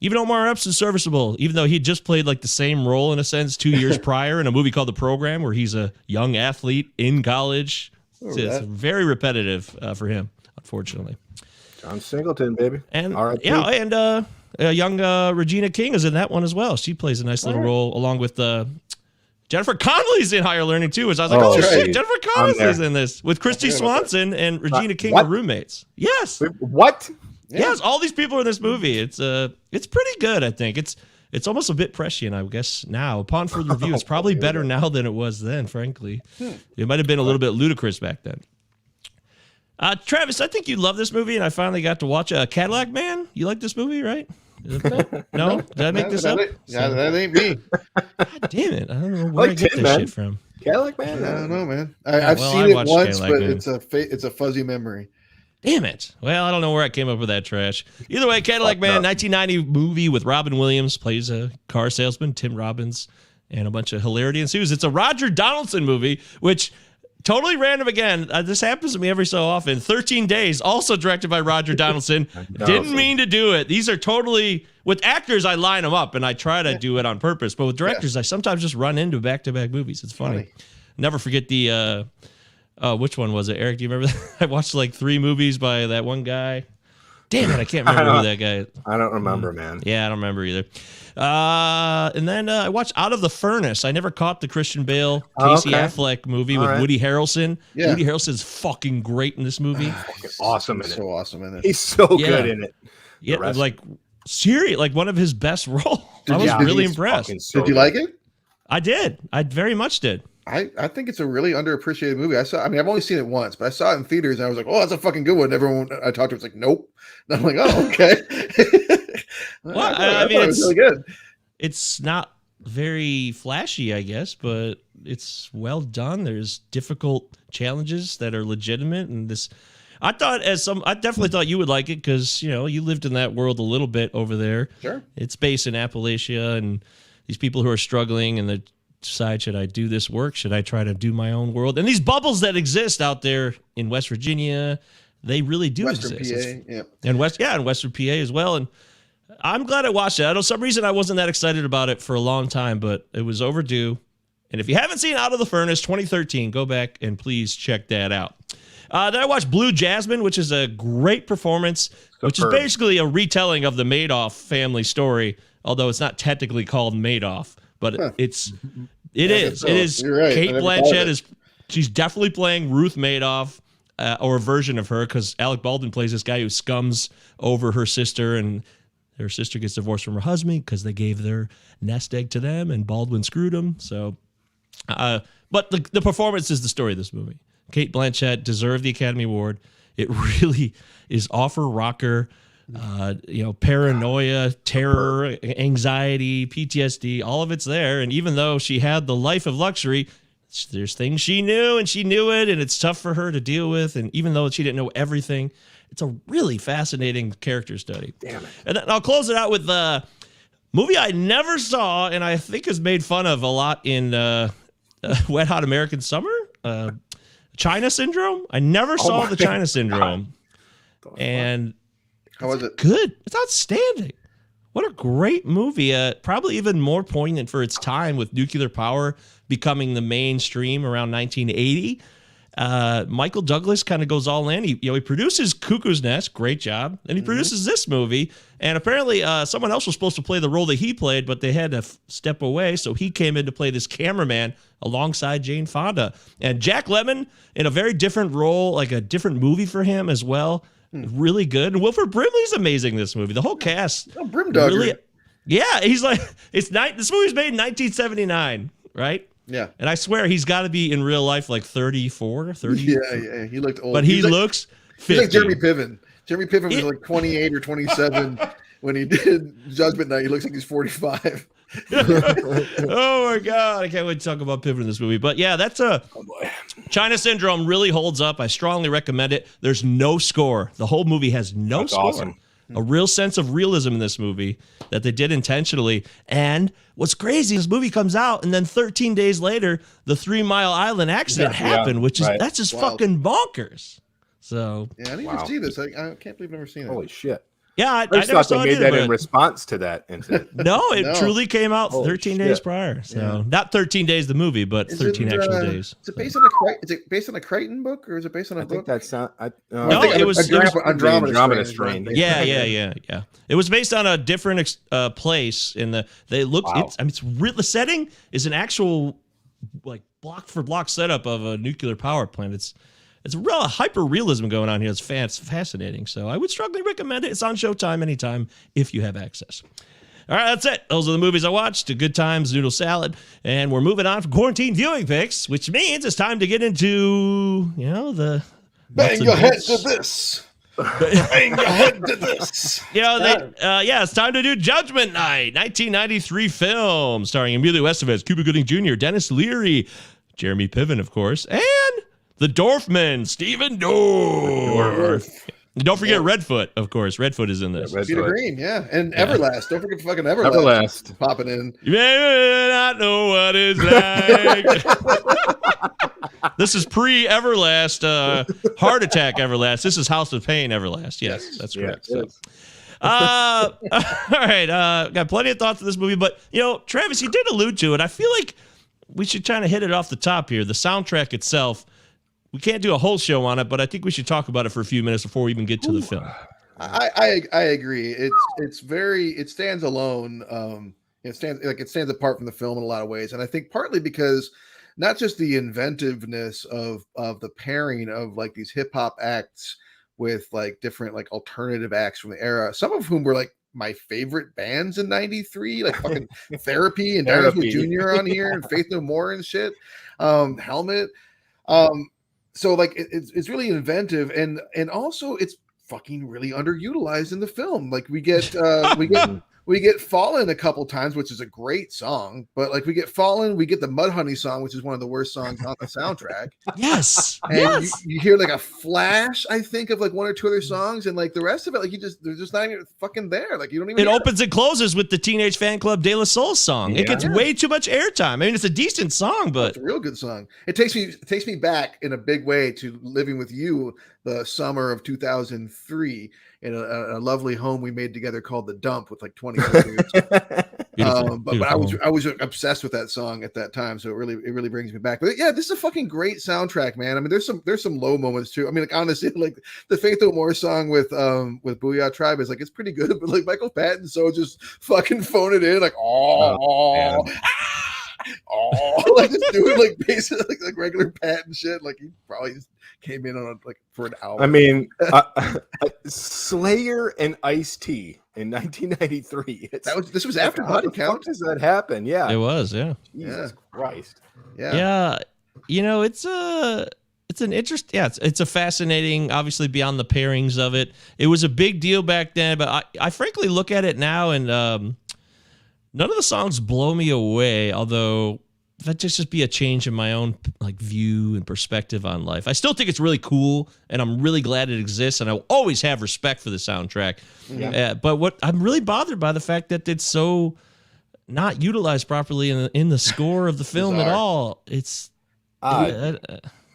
Even Omar Epps is serviceable, even though he just played like the same role in a sense 2 years prior in a movie called The Program, where he's a young athlete in college. It's very repetitive for him, unfortunately. John Singleton, baby. And young Regina King is in that one as well. She plays a nice little role along with Jennifer Connelly's in Higher Learning too. As I was like, shit, Jennifer Connelly's in this with Christy Swanson and Regina King are roommates. Yes. What? Yeah. Yes, all these people are in this movie. It's pretty good, I think. It's almost a bit prescient, I guess, now. Upon further review, it's probably better now than it was then, frankly. It might have been a little bit ludicrous back then. Travis, I think you love this movie, and I finally got to watch Cadillac Man. You like this movie, right? No? Did I make this up? That ain't me. God damn it. I don't know where I get this shit from. Cadillac Man? I don't know, man. I've seen it once, but it's a fuzzy memory. Damn it. Well, I don't know where I came up with that trash. Either way, Cadillac Man, 1990 movie with Robin Williams, plays a car salesman, Tim Robbins, and a bunch of hilarity ensues. It's a Roger Donaldson movie, which totally random again. This happens to me every so often. 13 Days, also directed by Roger Donaldson. Didn't mean to do it. These are totally, with actors, I line them up, and I try to do it on purpose. But with directors, I sometimes just run into back-to-back movies. It's funny. Never forget the... which one was it, Eric? Do you remember that? I watched like 3 movies by that one guy. Damn it, I can't remember who that guy is. I don't remember, man. Yeah, I don't remember either. And then I watched Out of the Furnace. I never caught the Christian Bale, Casey Affleck movie with Woody Harrelson. Yeah. Woody Harrelson's fucking great in this movie. Awesome in it. So awesome in it. He's so good in it. Yeah, like serious, like one of his best roles. I was really impressed. Did you like it? I did. I very much did. I think it's a really underappreciated movie. I've only seen it once, but I saw it in theaters and I was like, oh, that's a fucking good one. Everyone I talked to was like, nope. And I'm like, oh, okay. Well, I mean, it's really good. It's not very flashy, I guess, but it's well done. There's difficult challenges that are legitimate. And I definitely thought you would like it because, you lived in that world a little bit over there. Sure. It's based in Appalachia and these people who are struggling and decide, should I do this work? Should I try to do my own world? And these bubbles that exist out there in West Virginia, they really do exist. And Western PA as well. And I'm glad I watched it. I know some reason I wasn't that excited about it for a long time, but it was overdue. And if you haven't seen Out of the Furnace 2013, go back and please check that out. Then I watched Blue Jasmine, which is a great performance, which is basically a retelling of the Madoff family story, although it's not technically called Madoff. But it is. Right. Kate Blanchett she's definitely playing Ruth Madoff or a version of her because Alec Baldwin plays this guy who scums over her sister, and her sister gets divorced from her husband because they gave their nest egg to them and Baldwin screwed him. So, but the performance is the story of this movie. Kate Blanchett deserved the Academy Award. It really is off her rocker. Paranoia, terror, anxiety, PTSD, all of it's there. And even though she had the life of luxury, there's things she knew and she knew it, and it's tough for her to deal with. And even though she didn't know everything, it's a really fascinating character study. Damn it. And then I'll close it out with the movie I never saw and I think is made fun of a lot in Wet Hot American Summer, China Syndrome. I never saw the China Syndrome, and how was it? Good. It's outstanding. What a great movie. Probably even more poignant for its time with nuclear power becoming the mainstream around 1980. Michael Douglas kind of goes all in. He produces Cuckoo's Nest, great job, and he produces this movie. And apparently, someone else was supposed to play the role that he played, but they had to step away, so he came in to play this cameraman alongside Jane Fonda. And Jack Lemmon in a very different role, like a different movie for him as well. Really good. And Wilford Brimley's amazing in this movie. The whole cast. Oh, Brimdogger. Really, yeah, he's like this movie's made in 1979, right? Yeah. And I swear he's got to be in real life like 34, 30. Yeah. He looked old. But he looks 50. He's like Jeremy Piven. Jeremy Piven was like 28 or 27 when he did Judgment Night. He looks like he's 45. Oh my God. I can't wait to talk about Piven in this movie. But yeah, that's China Syndrome really holds up. I strongly recommend it. There's no score. The whole movie has no score. Awesome. A real sense of realism in this movie that they did intentionally. And what's crazy, this movie comes out, and then 13 days later, the 3 Mile Island accident happened, which is that's just fucking bonkers. So yeah, I need to see this. I can't believe I've never seen it. Holy shit. Yeah, I just never thought they made that in response to that incident. No, it truly came out 13 days prior. So not 13 days the movie, but 13 actual days. Is it based on a Crichton book, or is it based on a book? I think that's not. No, it was Andromeda Strain. Yeah. It was based on a different place in the. They look. Wow. The setting is an actual like block for block setup of a nuclear power plant. It's a real hyper realism going on here. It's fascinating. So I would strongly recommend it. It's on Showtime anytime if you have access. All right, that's it. Those are the movies I watched. Good Times, Noodle Salad. And we're moving on from quarantine viewing picks, which means it's time to get into, the... Bang your head to this. Bang your head to this. It's time to do Judgment Night, 1993 film starring Emilio Estevez, Cuba Gooding Jr., Dennis Leary, Jeremy Piven, of course, and... the Dorfman, Stephen Dorff. Don't forget Redfoot, of course. Redfoot is in this. Peter Green, and Everlast. Don't forget fucking Everlast. Everlast popping in. You may not know what it's like. This is pre-Everlast, Heart Attack Everlast. This is House of Pain Everlast. Yes, that's correct. All right, got plenty of thoughts on this movie, but Travis, you did allude to it. I feel like we should kind of hit it off the top here. The soundtrack itself. We can't do a whole show on it, but I think we should talk about it for a few minutes before we even get to the film. I agree. It stands alone. It stands apart from the film in a lot of ways, and I think partly because not just the inventiveness of the pairing of like these hip hop acts with like different like alternative acts from the era, some of whom were like my favorite bands in '93, like fucking Therapy and Dinosaur Jr. on here and Faith No More and shit. Helmet. So like it's really inventive and also it's fucking really underutilized in the film. Like we get Fallen a couple times, which is a great song, but like we get Fallen, we get the Mudhoney song, which is one of the worst songs on the soundtrack. Yes. And you hear like a flash, I think, of like one or two other songs, and like the rest of it, like they're just not even fucking there. Like you don't even. It opens and closes with the Teenage Fan Club De La Soul song. Yeah. It gets way too much airtime. I mean, it's a decent song, but it's a real good song. It takes me back in a big way to living with you the summer of 2003 in a lovely home we made together called The Dump with like 20 dudes. But I was obsessed with that song at that time, so it really brings me back. But yeah, this is a fucking great soundtrack, man. I mean, there's some low moments too. I mean, like honestly, like the Faith No More song with Booyah Tribe is like it's pretty good, but like Michael Patton just fucking phone it in like like just doing like basically like regular Patton shit. Like he probably just came in on like for an hour. I mean, Slayer and Ice-T in 1993. This was after Body Count. Does that happen? Yeah, it was. Yeah. Jesus Christ. Yeah. It's an interest. Yeah, it's a fascinating. Obviously, beyond the pairings of it, it was a big deal back then. But I frankly look at it now, and none of the songs blow me away. Although that just be a change in my own like view and perspective on life. I still think it's really cool, and I'm really glad it exists, and I will always have respect for the soundtrack. Yeah. But what I'm really bothered by the fact that it's so not utilized properly in the score of the film at Bizarre. all. It's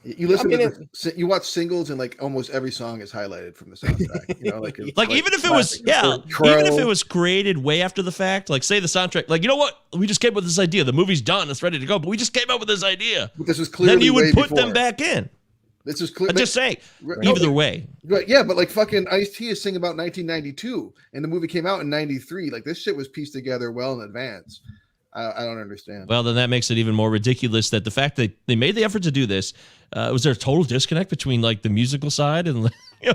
You listen you watch singles and like almost every song is highlighted from the soundtrack. You know, like even if it was even if it was created way after the fact, like say the soundtrack, like you know what, we just came up with this idea. The movie's done, it's ready to go, but we just came up with this idea. But this was clearly then you would put before. them back in. This is clear. I'm just saying, either way. Right, yeah, but like fucking Ice-T is singing about 1992, and the movie came out in '93. Like this shit was pieced together well in advance. I don't understand. Well, then that makes it even more ridiculous that the fact that they made the effort to do this, was there a total disconnect between like the musical side and the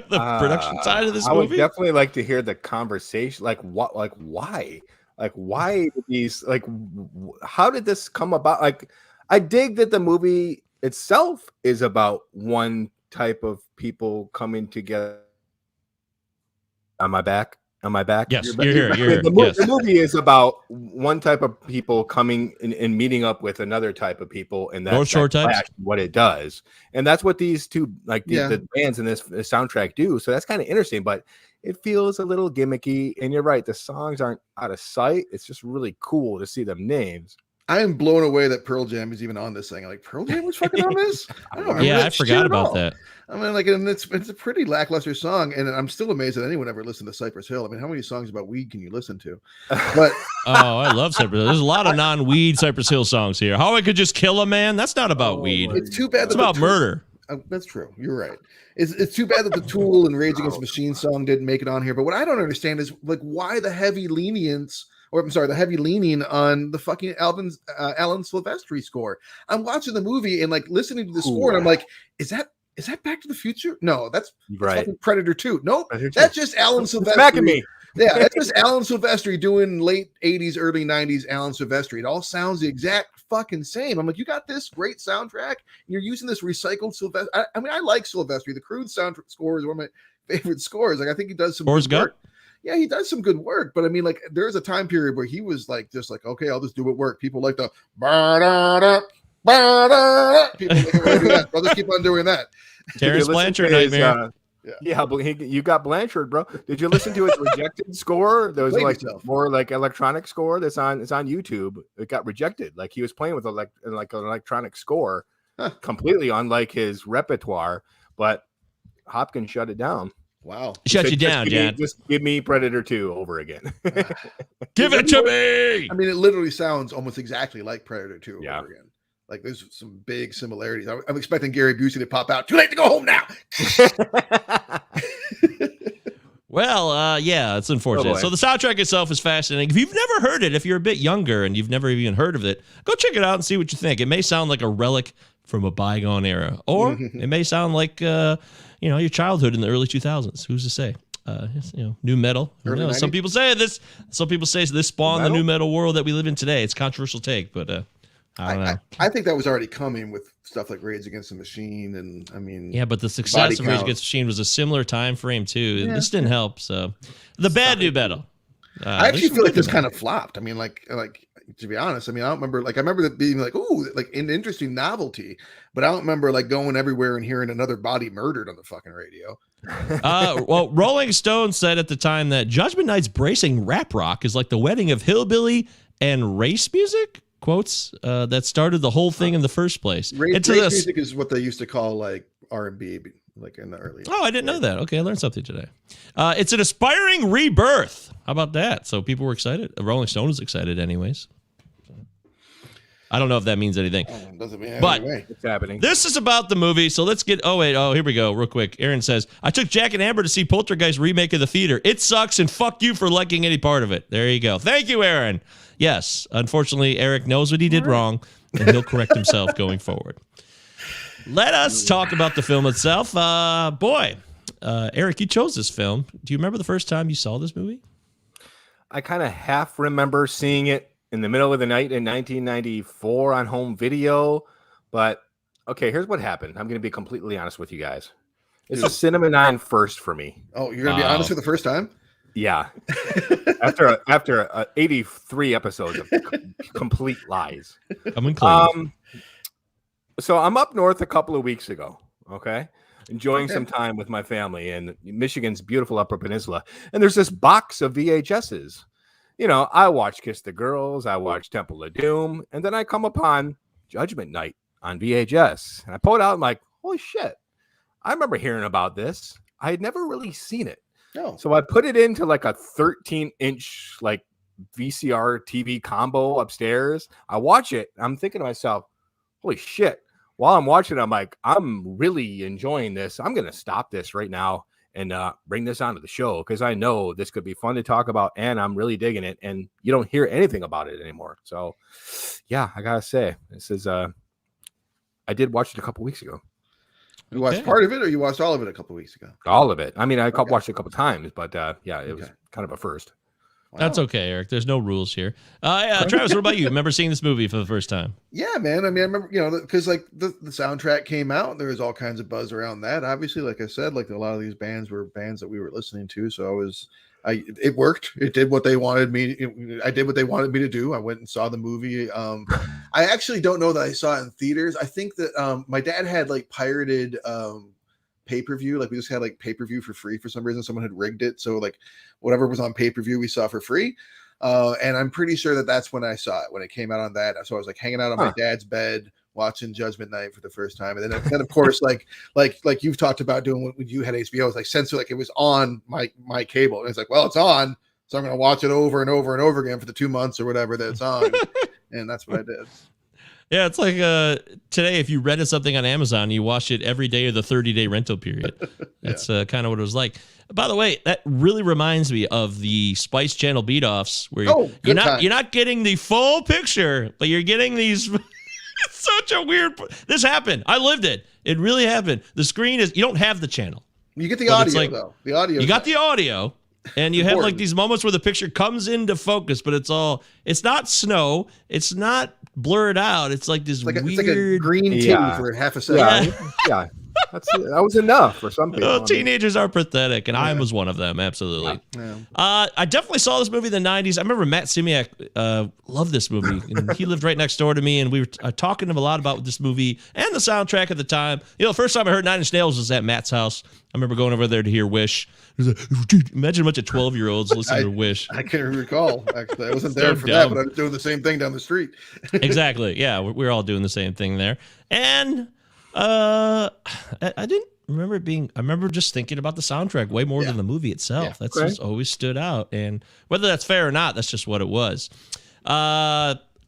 production side of this movie? I would definitely like to hear the conversation. Like what? Like why? Like why these? Like how did this come about? Like I dig that the movie itself is about one type of people coming together. Am I back? Yes, you're here. The movie is about one type of people coming and meeting up with another type of people, and that's what it does. And that's what these two, like the bands in this soundtrack do. So that's kind of interesting, but it feels a little gimmicky. And you're right, the songs aren't out of sight. It's just really cool to see them names. I am blown away that Pearl Jam is even on this thing. Like Pearl Jam was fucking on this. I forgot about that. I mean, like, and it's a pretty lackluster song, and I'm still amazed that anyone ever listened to Cypress Hill. I mean, how many songs about weed can you listen to? But I love Cypress Hill. There's a lot of non-weed Cypress Hill songs here. How I Could Just Kill a Man? That's not about weed. It's too bad. It's about murder. That's true. You're right. It's too bad that the Tool and Rage Against the Machine song didn't make it on here. But what I don't understand is like why the heavy lenience. Or I'm sorry, the heavy leaning on the fucking Alan Silvestri score. I'm watching the movie and like listening to the score, and I'm like, is that Back to the Future? No, that's fucking Predator 2. Nope, that's just Alan Silvestri. Smacking me. Yeah, that's just Alan Silvestri doing late 80s, early 90s Alan Silvestri. It all sounds the exact fucking same. I'm like, you got this great soundtrack, and you're using this recycled Silvestri. I mean, I like Silvestri. The Crude soundtrack score is one of my favorite scores. Like, I think he does some good work. Yeah, he does some good work, but I mean, like, there's a time period where he was like, just like, okay, I'll just do what work. People like the people like to do that. I'll just keep on doing that. Terrence Blanchard nightmare. You got Blanchard, bro. Did you listen to his rejected score? There was like more like electronic score it's on YouTube. It got rejected. Like he was playing with an electronic score, completely unlike his repertoire, but Hopkins shut it down. Wow. Shut you down, Jan. Just give me Predator 2 over again. Give it to me. I mean, it literally sounds almost exactly like Predator 2 over again. Like there's some big similarities. I'm expecting Gary Busey to pop out. Too late to go home now. Well, it's unfortunate. So the soundtrack itself is fascinating. If you've never heard it, if you're a bit younger and you've never even heard of it, go check it out and see what you think. It may sound like a relic from a bygone era, or it may sound like your childhood in the early 2000s. Who's to say? New metal. Some people say this. Some people say this spawned the new metal world that we live in today. It's a controversial take, but I don't know. I think that was already coming with stuff like Rage Against the Machine, and I mean, but the success of Rage Against the Machine was a similar time frame too. And this didn't help. So the bad new metal. I actually feel like this kind of flopped. I mean, like to be honest, I mean, I don't remember. Like, I remember that being like, ooh, like an interesting novelty, but I don't remember like going everywhere and hearing another body murdered on the fucking radio. Well, Rolling Stone said at the time that Judgment Night's bracing rap rock is like the wedding of hillbilly and race music. Quotes that started the whole thing in the first place. Race music is what they used to call like R&B, like in the early. Oh, I didn't know that. Okay, I learned something today. It's an aspiring rebirth. How about that? So people were excited. Rolling Stone was excited, anyways. I don't know if that means anything. Doesn't mean but it's happening. This is about the movie, so let's get. Here we go, real quick. Aaron says, "I took Jack and Amber to see Poltergeist remake of The Theater. It sucks, and fuck you for liking any part of it." There you go. Thank you, Aaron. Yes, unfortunately, Eric knows what he did wrong, and he'll correct himself going forward. Let us talk about the film itself. Eric, you chose this film. Do you remember the first time you saw this movie? I kind of half remember seeing it in the middle of the night in 1994 on home video. But, okay, here's what happened. I'm going to be completely honest with you guys. It's a Cinema 9 first for me. Oh, you're going to be honest for the first time? Yeah. after 83 episodes of complete lies. Coming clean. So I'm up north a couple of weeks ago, okay? Enjoying some time with my family in Michigan's beautiful Upper Peninsula. And there's this box of VHSs. I watch Kiss the Girls, I watch Temple of Doom, and then I come upon Judgment Night on VHS. And I pull it out, I'm like, holy shit. I remember hearing about this. I had never really seen it. No. So I put it into like a 13-inch like VCR TV combo upstairs. I watch it. I'm thinking to myself, holy shit. While I'm watching it, I'm like, I'm really enjoying this. I'm going to stop this right now and bring this onto the show because I know this could be fun to talk about and I'm really digging it. And you don't hear anything about it anymore. So, yeah, I got to say, this is, I did watch it a couple weeks ago. You watched part of it or you watched all of it a couple weeks ago? All of it. I mean, I watched it a couple times, but yeah, it was kind of a first. Wow. That's okay, Eric. There's no rules here. Travis, what about you? Remember seeing this movie for the first time? Yeah, man. I mean, I remember, because like the soundtrack came out, there was all kinds of buzz around that. Obviously, like I said, like a lot of these bands were bands that we were listening to. So it worked. It did what they wanted me. I did what they wanted me to do. I went and saw the movie. I actually don't know that I saw it in theaters. I think that my dad had like pirated pay-per-view. Like we just had like pay-per-view for free for some reason. Someone had rigged it. So like whatever was on pay-per-view, we saw for free. And I'm pretty sure that that's when I saw it, when it came out on that. So I was like hanging out on my dad's bed, watching Judgment Night for the first time. And then of course, like you've talked about doing when you had HBO, it was like censor, like it was on my cable. And it's like, well, it's on. So I'm going to watch it over and over and over again for the 2 months or whatever that it's on. And that's what I did. Yeah, it's like today, if you rented something on Amazon, you watch it every day of the 30-day rental period. That's kind of what it was like. By the way, that really reminds me of the Spice Channel beat-offs where you're not getting the full picture, but you're getting these. It's such a weird. This happened. I lived it. It really happened. The screen is, you don't have the channel. You get the audio though. The audio. You got the audio. And you have like these moments where the picture comes into focus, but it's not snow. It's not blurred out. It's like this weird. It's like a green titty for half a second. Yeah. That was enough for some people. Teenagers are pathetic, and I was one of them. Absolutely. Yeah. I definitely saw this movie in the 90s. I remember Matt Simiak loved this movie. And he lived right next door to me, and we were talking to him a lot about this movie and the soundtrack at the time. The first time I heard 9 Inch Nails was at Matt's house. I remember going over there to hear Wish. Imagine a bunch of 12-year-olds listening to Wish. I can't recall, actually. I wasn't there for that, but I was doing the same thing down the street. Exactly. Yeah, we're all doing the same thing there. And I didn't remember it being. I remember just thinking about the soundtrack way more than the movie itself. Yeah. That's just always stood out. And whether that's fair or not, that's just what it was.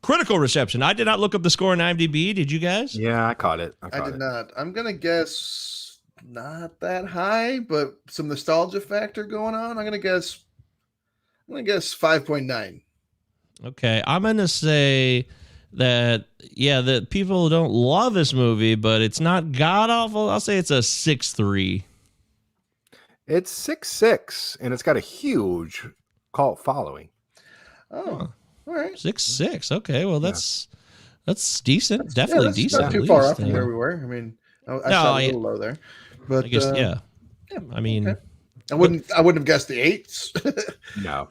Critical reception. I did not look up the score on IMDb. Did you guys? Yeah, I caught it. I did not. I'm gonna guess not that high, but some nostalgia factor going on. I'm gonna guess 5.9. Okay, I'm gonna say that that people don't love this movie, but it's not god awful. I'll say it's a 6.3. It's 6.6, and it's got a huge cult following. Oh, all right. 6.6. Okay, well that's decent. Definitely decent. Not too far off from where we were. I mean, I saw a little low there, but I guess I mean, okay. I wouldn't have guessed the 8s. No.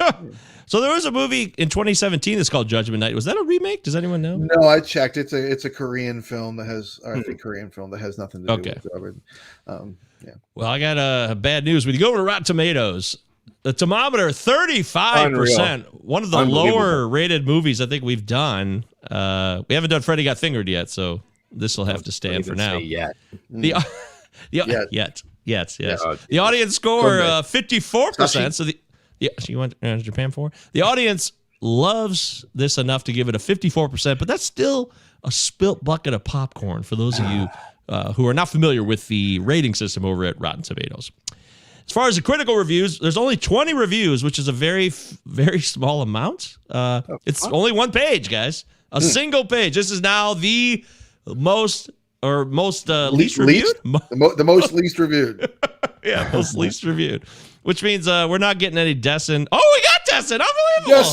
So there was a movie in 2017 that's called Judgment Night. Was that a remake? Does anyone know? No, I checked. It's a Korean film that has, or I think Korean film that has nothing to do with Robert. Yeah. Well, I got bad news. When you go over to Rotten Tomatoes, the thermometer 35%. One of the lower rated movies I think we've done. We haven't done Freddy Got Fingered yet, so this will have to stand for now. Yet. Yes. The audience score 54%. So you went Japan for? The audience loves this enough to give it a 54%, but that's still a spilt bucket of popcorn for those of you who are not familiar with the rating system over at Rotten Tomatoes. As far as the critical reviews, there's only 20 reviews, which is a very, very small amount. It's only one page, guys. A single page. This is now the most least reviewed? The most least reviewed. Yeah, most least reviewed. Which means we're not getting any Destin. Oh, we got Destin. Unbelievable.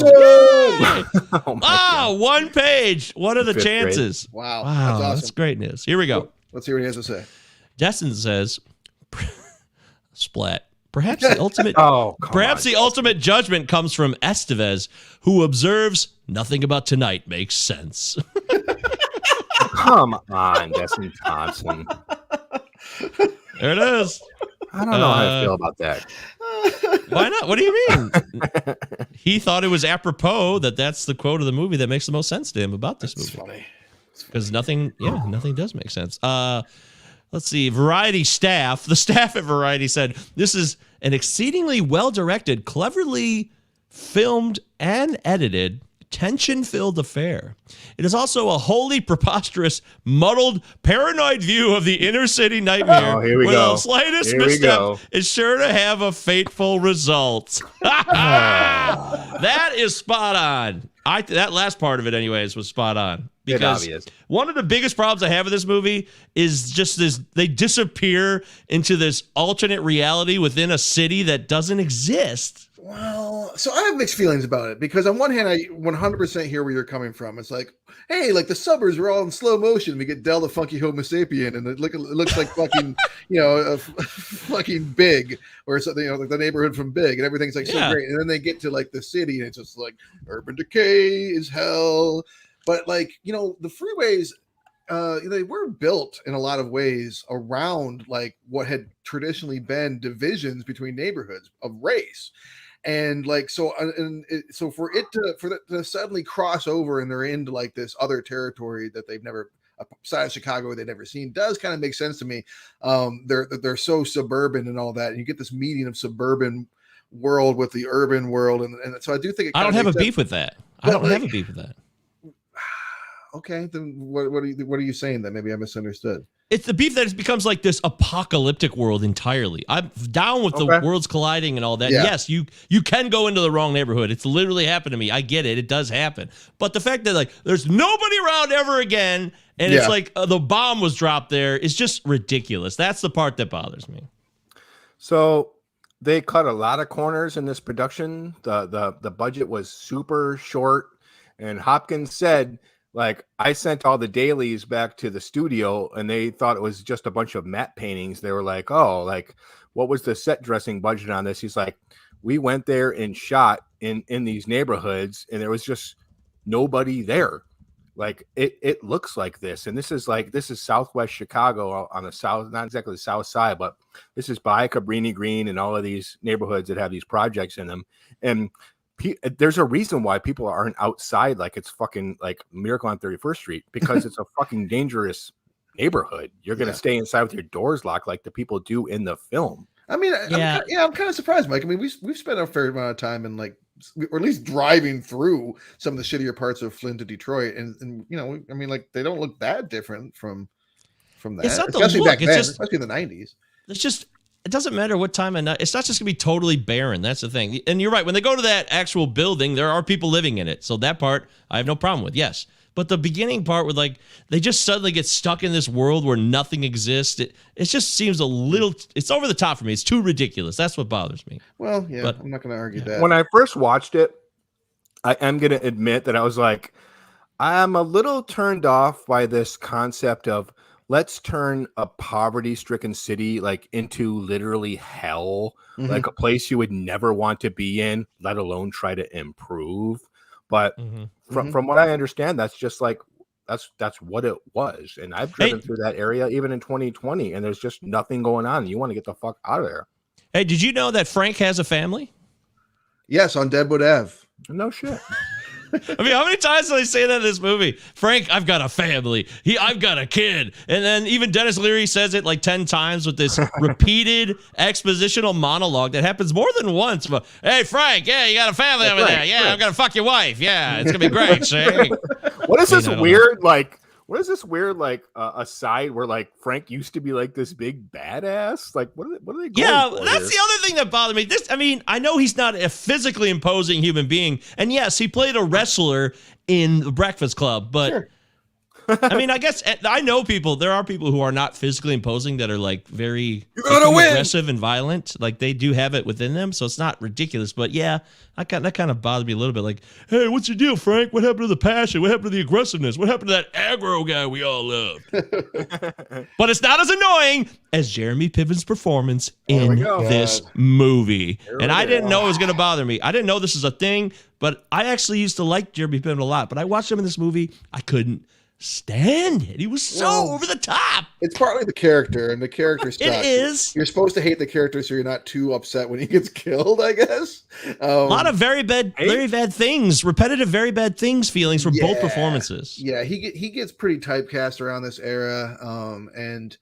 Destin! One page. What are the chances? Wow. That's awesome. That's awesome. great news. Here we go. Let's hear what he has to say. Destin says, splat. Perhaps the ultimate ultimate judgment comes from Estevez, who observes nothing about tonight makes sense. Come on, Destin Thompson. There it is. I don't know how I feel about that. Why not? What do you mean? He thought it was apropos that's the quote of the movie that makes the most sense to him about this movie. Funny. Because nothing does make sense. Let's see. Variety staff. The staff at Variety said, this is an exceedingly well-directed, cleverly filmed and edited, tension-filled affair. It is also a wholly preposterous, muddled, paranoid view of the inner city nightmare. Oh, here we where go. the slightest Here we misstep go. is sure to have a fateful result. That is spot on. That last part of it, anyways, was spot on. Because one of the biggest problems I have with this movie is just this: they disappear into this alternate reality within a city that doesn't exist. Well, so I have mixed feelings about it because on one hand, I 100% hear where you're coming from. It's like, hey, like the suburbs are all in slow motion. We get Del the Funky Homo Sapien, and it looks like fucking, fucking Big or something, like the neighborhood from Big, and everything's like so great. And then they get to like the city, and it's just like urban decay is hell. But like, the freeways, they were built in a lot of ways around like what had traditionally been divisions between neighborhoods of race. And like, so for it to suddenly cross over and they're into like this other territory that they've never, besides Chicago, they've never seen, does kind of make sense to me. They're so suburban and all that. And you get this meeting of suburban world with the urban world. And so I do think I don't have a beef with that. I don't have a beef with that. Okay, then what are you saying that maybe I misunderstood? It's the beef that it becomes like this apocalyptic world entirely. I'm down with the worlds colliding and all that. Yeah. Yes, you can go into the wrong neighborhood. It's literally happened to me. I get it. It does happen. But the fact that like there's nobody around ever again and it's like the bomb was dropped there is just ridiculous. That's the part that bothers me. So they cut a lot of corners in this production. The budget was super short, and Hopkins said, like, I sent all the dailies back to the studio and they thought it was just a bunch of matte paintings. They were like, oh, like, what was the set dressing budget on this? He's like, we went there and shot in these neighborhoods and there was just nobody there. Like, it looks like this. And this is Southwest Chicago on the south, not exactly the south side, but this is by Cabrini Green and all of these neighborhoods that have these projects in them. And there's a reason why people aren't outside like it's fucking like Miracle on 31st Street, because it's a fucking dangerous neighborhood. You're going to stay inside with your doors locked like the people do in the film. I mean, I'm kind of surprised, Mike. I mean, we've spent a fair amount of time in like, or at least driving through some of the shittier parts of Flint to Detroit. And I mean, like they don't look that different from that. It's not especially the look. back then, especially in the 90s. It's just, it doesn't matter what time of night. It's not just going to be totally barren. That's the thing. And you're right. When they go to that actual building, there are people living in it. So that part, I have no problem with. Yes. But the beginning part with like, they just suddenly get stuck in this world where nothing exists. It just seems a little, it's over the top for me. It's too ridiculous. That's what bothers me. Well, yeah, but I'm not going to argue that. When I first watched it, I am going to admit that I was like, I'm a little turned off by this concept of, let's turn a poverty-stricken city like into literally hell, like a place you would never want to be in, let alone try to improve. But from what I understand, that's just like that's what it was. And I've driven through that area even in 2020, and there's just nothing going on. You want to get the fuck out of there. Hey, did you know that Frank has a family? Yes, on Deadwood Ave. No shit. I mean, how many times do they say that in this movie? Frank, I've got a family. I've got a kid. And then even Dennis Leary says it like 10 times with this repeated expositional monologue that happens more than once. But, hey, Frank, yeah, you got a family over there. Yeah, I'm going to fuck your wife. Yeah, it's going to be great. See? What is this weird, like, aside where like Frank used to be like this big badass? Like, what are they going for that's the other thing that bothered me. I know he's not a physically imposing human being, and yes, he played a wrestler in the Breakfast Club, but sure. I mean, I guess I know there are people who are not physically imposing that are like very aggressive and violent. Like they do have it within them. So it's not ridiculous, but yeah, that kind of bothered me a little bit. Like, hey, what's your deal, Frank? What happened to the passion? What happened to the aggressiveness? What happened to that aggro guy we all loved? But it's not as annoying as Jeremy Piven's performance in this movie. And I didn't know it was going to bother me. I didn't know this is a thing, but I actually used to like Jeremy Piven a lot. But I watched him in this movie. I couldn't stand it. He was so over the top. It's partly the character, and the character sucks. It is. You're supposed to hate the character so you're not too upset when he gets killed, I guess. A lot of very bad things, repetitive, very bad things feelings from both performances. Yeah, he gets pretty typecast around this era. And,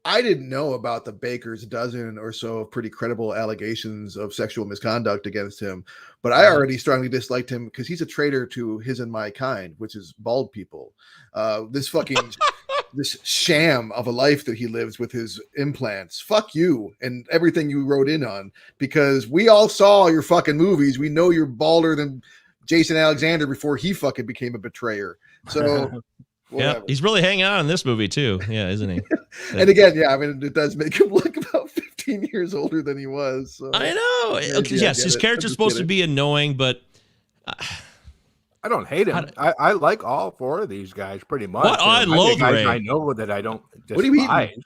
I didn't know about the baker's dozen or so of pretty credible allegations of sexual misconduct against him, but I already strongly disliked him because he's a traitor to his and my kind, which is bald people. This fucking this sham of a life that he lives with his implants. Fuck you and everything you wrote in on, because we all saw your fucking movies. We know you're balder than Jason Alexander before he fucking became a betrayer. So. Yeah, he's really hanging out in this movie too. Yeah, isn't he? And again, it does make him look about 15 years older than he was. So. I know. Yes, his character's supposed to be annoying, but I don't hate him. I like all four of these guys pretty much. What? I loathe Ray. I know that I don't despise. What are you eating?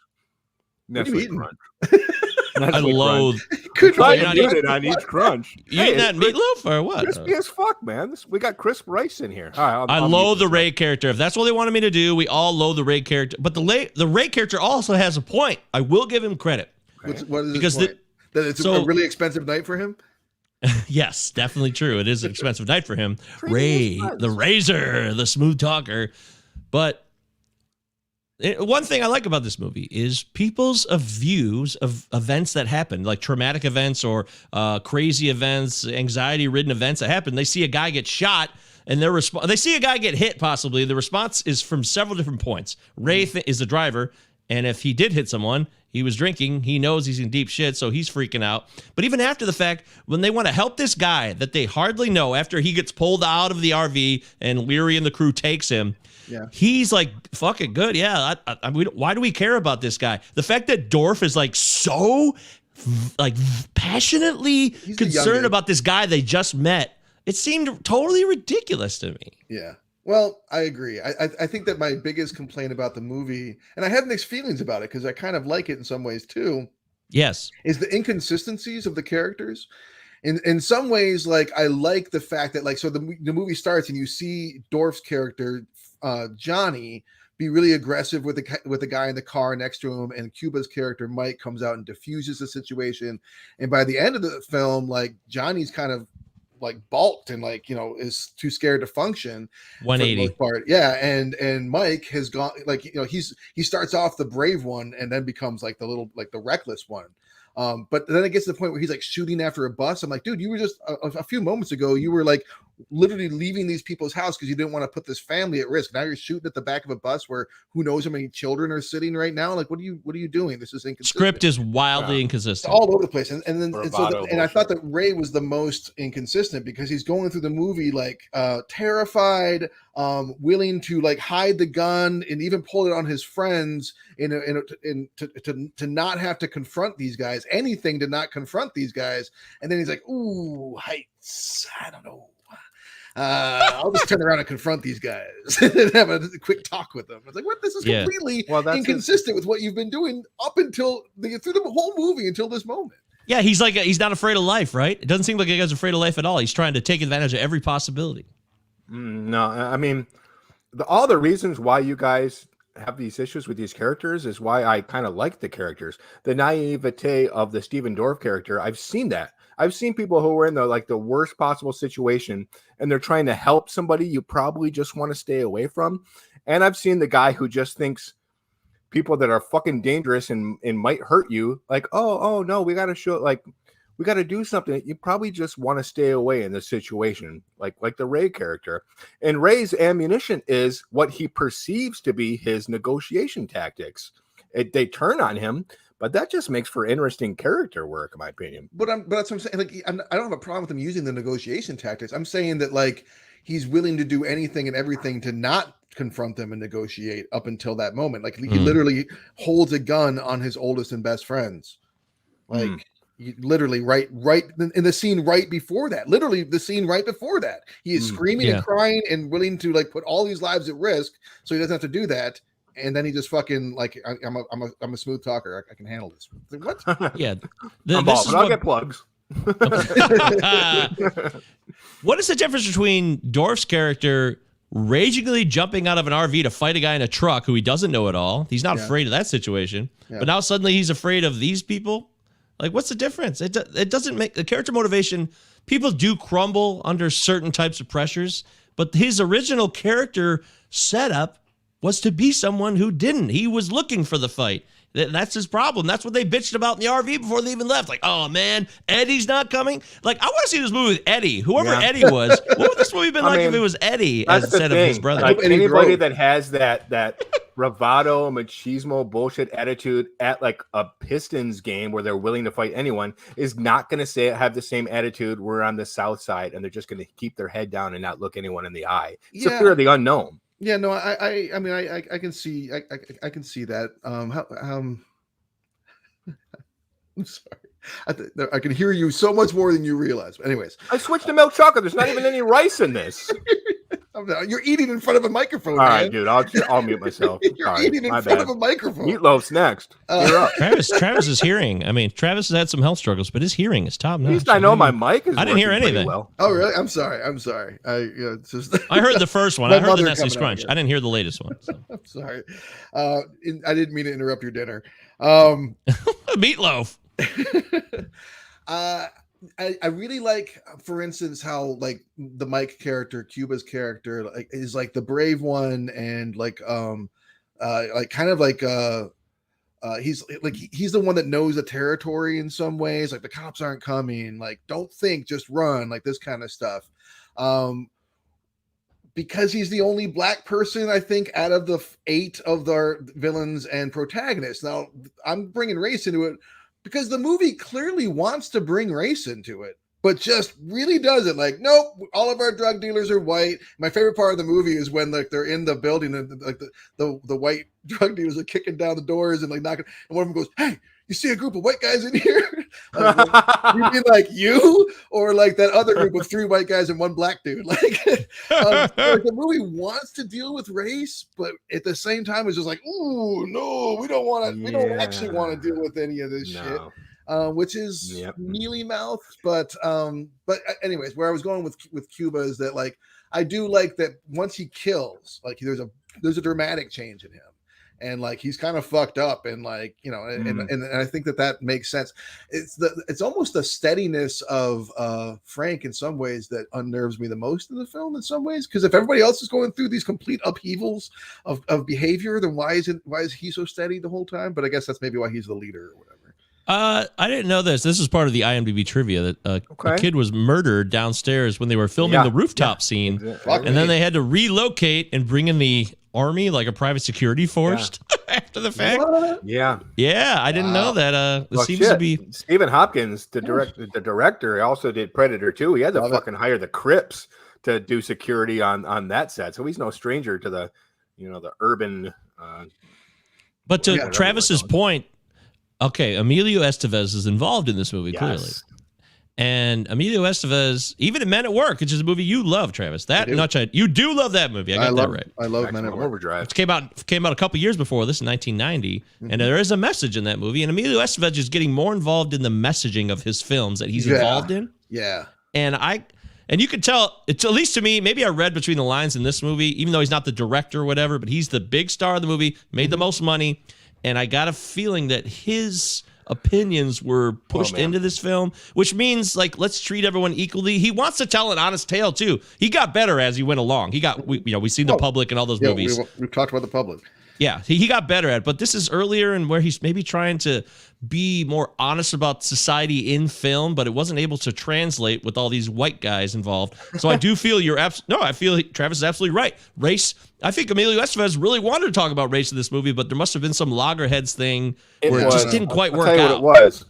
What are you eating? I loathe. Try to eat it on each crunch. You eating that meatloaf or what? Crispy as fuck, man. We got crisp rice in here. I loathe the Ray character. If that's what they wanted me to do, we all loathe the Ray character. But the Ray character also has a point. I will give him credit. What is his point? That it's a really expensive night for him? Yes, definitely true. It is an expensive night for him. Ray, the razor, the smooth talker. But one thing I like about this movie is people's views of events that happen, like traumatic events or crazy events, anxiety-ridden events that happen. They see a guy get shot, and they see a guy get hit, possibly. The response is from several different points. Ray is the driver, and if he did hit someone, he was drinking. He knows he's in deep shit, so he's freaking out. But even after the fact, when they want to help this guy that they hardly know, after he gets pulled out of the RV and Leary and the crew takes him, he's like, fucking good. Yeah. Why do we care about this guy? The fact that Dorf is like so passionately concerned about this guy they just met, it seemed totally ridiculous to me. Yeah. Well, I agree. I think that my biggest complaint about the movie, and I have mixed feelings about it because I kind of like it in some ways too. Yes. Is the inconsistencies of the characters. In some ways, like I like the fact that so the movie starts and you see Dorf's character, Johnny, be really aggressive with the guy in the car next to him, and Cuba's character Mike comes out and diffuses the situation. And by the end of the film, like Johnny's kind of like balked and is too scared to function. 180 part. Yeah. And Mike has gone he starts off the brave one and then becomes like the reckless one. But then it gets to the point where he's like shooting after a bus. I'm like, dude, you were just a few moments ago, you were like literally leaving these people's house because you didn't want to put this family at risk. Now you're shooting at the back of a bus where who knows how many children are sitting right now. Like, what are you doing? This is inconsistent. Script is wildly inconsistent. It's all over the place. And I thought that Ray was the most inconsistent because he's going through the movie like terrified, willing to like hide the gun and even pull it on his friends to not have to confront these guys, anything to not confront these guys. And then he's like, ooh, heights. I don't know. I'll just turn around and confront these guys and have a quick talk with them. It's like, what? This is completely inconsistent with what you've been doing up until through the whole movie until this moment. Yeah, he's not afraid of life, right? It doesn't seem like the guy's afraid of life at all. He's trying to take advantage of every possibility. No, I mean, all the reasons why you guys have these issues with these characters is why I kind of like the characters. The naivete of the Steven Dorff character, I've seen that. I've seen people who are in the worst possible situation and they're trying to help somebody you probably just want to stay away from. And I've seen the guy who just thinks people that are fucking dangerous and might hurt you, like, oh no, we got to do something. You probably just want to stay away in this situation, like the Ray character. And Ray's ammunition is what he perceives to be his negotiation tactics. They turn on him, but that just makes for interesting character work, in my opinion. But that's what I'm saying. Like, I don't have a problem with him using the negotiation tactics. I'm saying that like he's willing to do anything and everything to not confront them and negotiate up until that moment. Like he literally holds a gun on his oldest and best friends. Like literally right in the scene right before that. Literally the scene right before that. He is screaming and crying and willing to like put all these lives at risk so he doesn't have to do that. And then he just fucking like, I'm a smooth talker. I can handle this. Like, what? Yeah. I'll get plugs. What is the difference between Dorff's character ragingly jumping out of an RV to fight a guy in a truck who he doesn't know at all. He's not afraid of that situation. Yeah. But now suddenly he's afraid of these people. Like, what's the difference? It doesn't make the character motivation. People do crumble under certain types of pressures, but his original character setup was to be someone who didn't. He was looking for the fight. That's his problem. That's what they bitched about in the RV before they even left. Like, oh man, Eddie's not coming. Like, I want to see this movie with Eddie. Whoever Eddie was. What would this movie been like if it was Eddie instead of his brother? Like, anybody that has that bravado, machismo bullshit attitude at like a Pistons game where they're willing to fight anyone is not going to have the same attitude. We're on the South Side, and they're just going to keep their head down and not look anyone in the eye. It's a fear of the unknown. Yeah, no, I mean, I can see, I can see that. I'm sorry, I can hear you so much more than you realize. But anyways, I switched to milk chocolate. There's not even any rice in this. You're eating in front of a microphone. All right, dude, I'll mute myself. You're eating in front of a microphone. Meatloaf's next. You're up. Travis is hearing. I mean, Travis has had some health struggles, but his hearing is top notch. At least I know my mic is. I didn't hear anything. Well. Oh, really? I'm sorry. It's just I heard the first one. I heard the Nestle Scrunch. I didn't hear the latest one. So. I'm sorry. I didn't mean to interrupt your dinner. Meatloaf. I really like, for instance, how like the Mike character, Cuba's character, like is like the brave one, and like kind of like he's the one that knows the territory in some ways. Like the cops aren't coming. Like don't think, just run. Like this kind of stuff. Because he's the only black person, I think, out of the 8 of the villains and protagonists. Now I'm bringing race into it, because the movie clearly wants to bring race into it, but just really doesn't. Like, nope, all of our drug dealers are white. My favorite part of the movie is when like they're in the building and like the white drug dealers are kicking down the doors and like knocking, and one of them goes, "Hey, you see a group of white guys in here?" You mean like you, or like that other group of 3 white guys and 1 black dude? Like, the movie wants to deal with race, but at the same time, it's just like, "Ooh, no, we don't want to. We don't actually want to deal with any of this shit." Which is mealy mouth, but anyways, where I was going with Cuba is that like I do like that once he kills, like there's a dramatic change in him. And like he's kind of fucked up, and like, you know, and I think that makes sense. It's almost the steadiness of Frank in some ways that unnerves me the most in the film in some ways, because if everybody else is going through these complete upheavals of behavior, then why is he so steady the whole time? But I guess that's maybe why he's the leader or whatever. I didn't know this. This is part of the IMDb trivia that a kid was murdered downstairs when they were filming the rooftop scene, and then they had to relocate and bring in the army, like a private security force, after the fact. Yeah, I didn't know that. Seems to be Stephen Hopkins, the director, also did Predator 2. He had to fucking hire the Crips to do security on that set, so he's no stranger to the urban. But to Travis's point. Okay, Emilio Estevez is involved in this movie, clearly. And Emilio Estevez, even in Men at Work, which is a movie you love, Travis. You do love that movie. I got that right. I love Men at Work. Overdrive. It came out a couple years before this, in 1990, and there is a message in that movie. And Emilio Estevez is getting more involved in the messaging of his films that he's involved in. Yeah. And you can tell, it's at least to me, maybe I read between the lines in this movie, even though he's not the director or whatever, but he's the big star of the movie, made the most money. And I got a feeling that his opinions were pushed into this film, which means like, let's treat everyone equally. He wants to tell an honest tale too. He got better as he went along. We've seen The Public and all those movies. We've talked about The Public. Yeah, he got better at it, but this is earlier and where he's maybe trying to be more honest about society in film, but it wasn't able to translate with all these white guys involved. So I do feel I feel Travis is absolutely right. Race, I think Emilio Estevez really wanted to talk about race in this movie, but there must have been some loggerheads thing where it just didn't quite work out.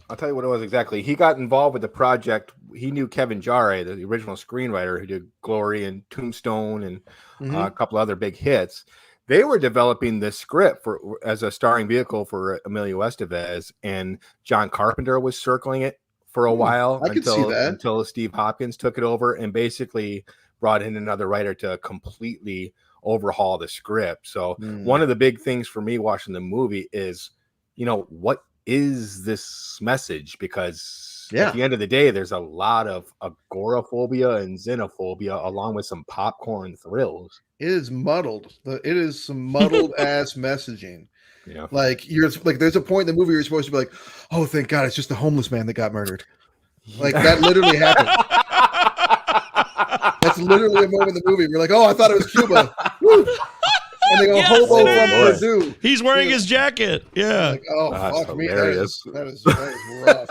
I'll tell you what it was exactly. He got involved with the project. He knew Kevin Jarre, the original screenwriter who did Glory and Tombstone and a couple other big hits. They were developing this script as a starring vehicle for Emilio Estevez, and John Carpenter was circling it for a while until Steve Hopkins took it over and basically brought in another writer to completely overhaul the script. So one of the big things for me watching the movie is, what is this message? Because at the end of the day, there's a lot of agoraphobia and xenophobia along with some popcorn thrills. It is muddled. It is some muddled ass messaging. Yeah. Like there's a point in the movie you're supposed to be like, oh, thank God, it's just a homeless man that got murdered. Like that literally happened. That's literally a moment in the movie. You're like, oh, I thought it was Cuba. Woo! And they go, hobo from Purdue. He's wearing his jacket. Yeah. Like, oh, fuck me. That is rough.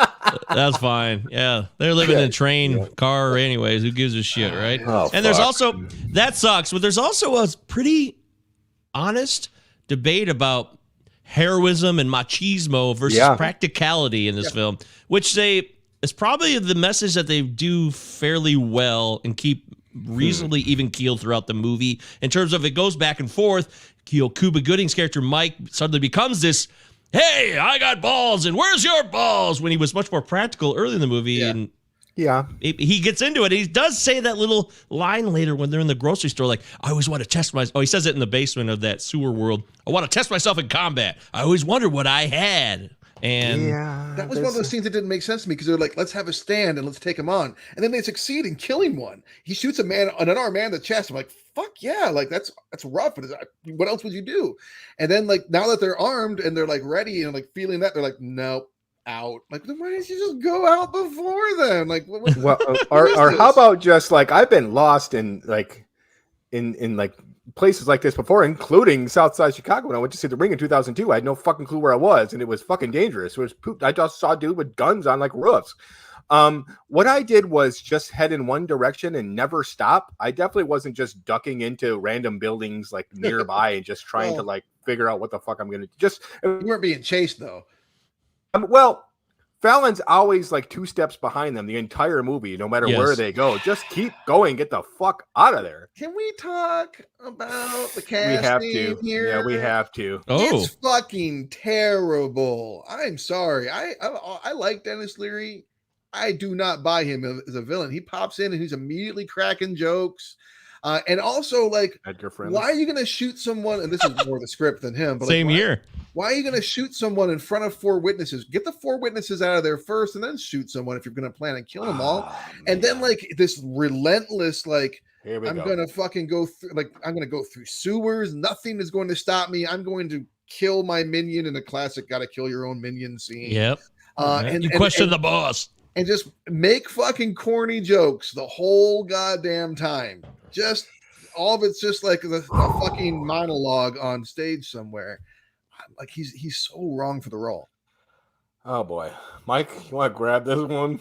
That's fine. Yeah. They're living in a train car anyways. Who gives a shit, right? Oh, and there's also, that sucks, but there's also a pretty honest debate about heroism and machismo versus practicality in this film, which it's probably the message that they do fairly well and keep reasonably even keeled throughout the movie in terms of it goes back and forth. Cuba Gooding's character Mike suddenly becomes this, hey, I got balls and where's your balls, when he was much more practical early in the movie. And he gets into it. He does say that little line later when they're in the grocery store, like, I always want to test myself. Oh, he says it in the basement of that sewer world. I want to test myself in combat. I always wondered what I had. And that was one of those scenes that didn't make sense to me because they're like, let's have a stand and let's take him on. And then they succeed in killing one. He shoots an unarmed man in the chest. I'm like, fuck yeah. Like that's rough. But what else would you do? And then like, now that they're armed and they're like ready and like feeling that, they're like, nope, out. Like, then why didn't you just go out before then? Like, or how about just like, I've been lost in like, in like places like this before, including Southside Chicago. When I went to see The Ring in 2002, I had no fucking clue where I was, and it was fucking dangerous. It was poop. I just saw a dude with guns on like roofs. What I did was just head in one direction and never stop. I definitely wasn't just ducking into random buildings like nearby and just trying to like figure out what the fuck I'm gonna do. You weren't being chased though. Well, Fallon's always like 2 steps behind them the entire movie, no matter where they go. Just keep going, get the fuck out of there. Can we talk about the casting? We have to. Here? Yeah, we have to. Oh, it's fucking terrible. I'm sorry. I like Dennis Leary. I do not buy him as a villain. He pops in and he's immediately cracking jokes. And also, like, why are you going to shoot someone? And this is more the script than him. But same here. Why are you going to shoot someone in front of 4 witnesses? Get the 4 witnesses out of there first and then shoot someone if you're going to plan on killing them all. And then, like, this relentless, like, I'm going to fucking go through, like, I'm going to go through sewers. Nothing is going to stop me. I'm going to kill my minion in a classic got to kill your own minion scene. Yep. And you question the boss. And just make fucking corny jokes the whole goddamn time. Just all of it's just like a fucking monologue on stage somewhere. Like he's so wrong for the role. Oh boy, Mike, you want to grab this one?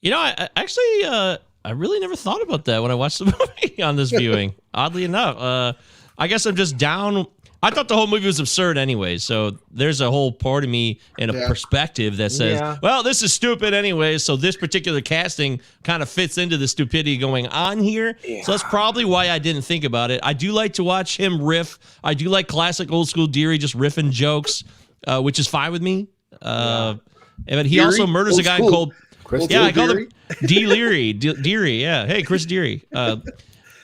You know, I actually I really never thought about that when I watched the movie on this viewing. Oddly enough, I guess I'm just down. I thought the whole movie was absurd anyway, so there's a whole part of me in a perspective that says, well, this is stupid anyway, so this particular casting kind of fits into the stupidity going on here. So that's probably why I didn't think about it. I do like to watch him riff. I do like classic old school Deary just riffing jokes, which is fine with me. But he Deary? also murders Old a guy school. called... Chris I call him D. Leary. Deary, yeah. Hey, Chris Deary.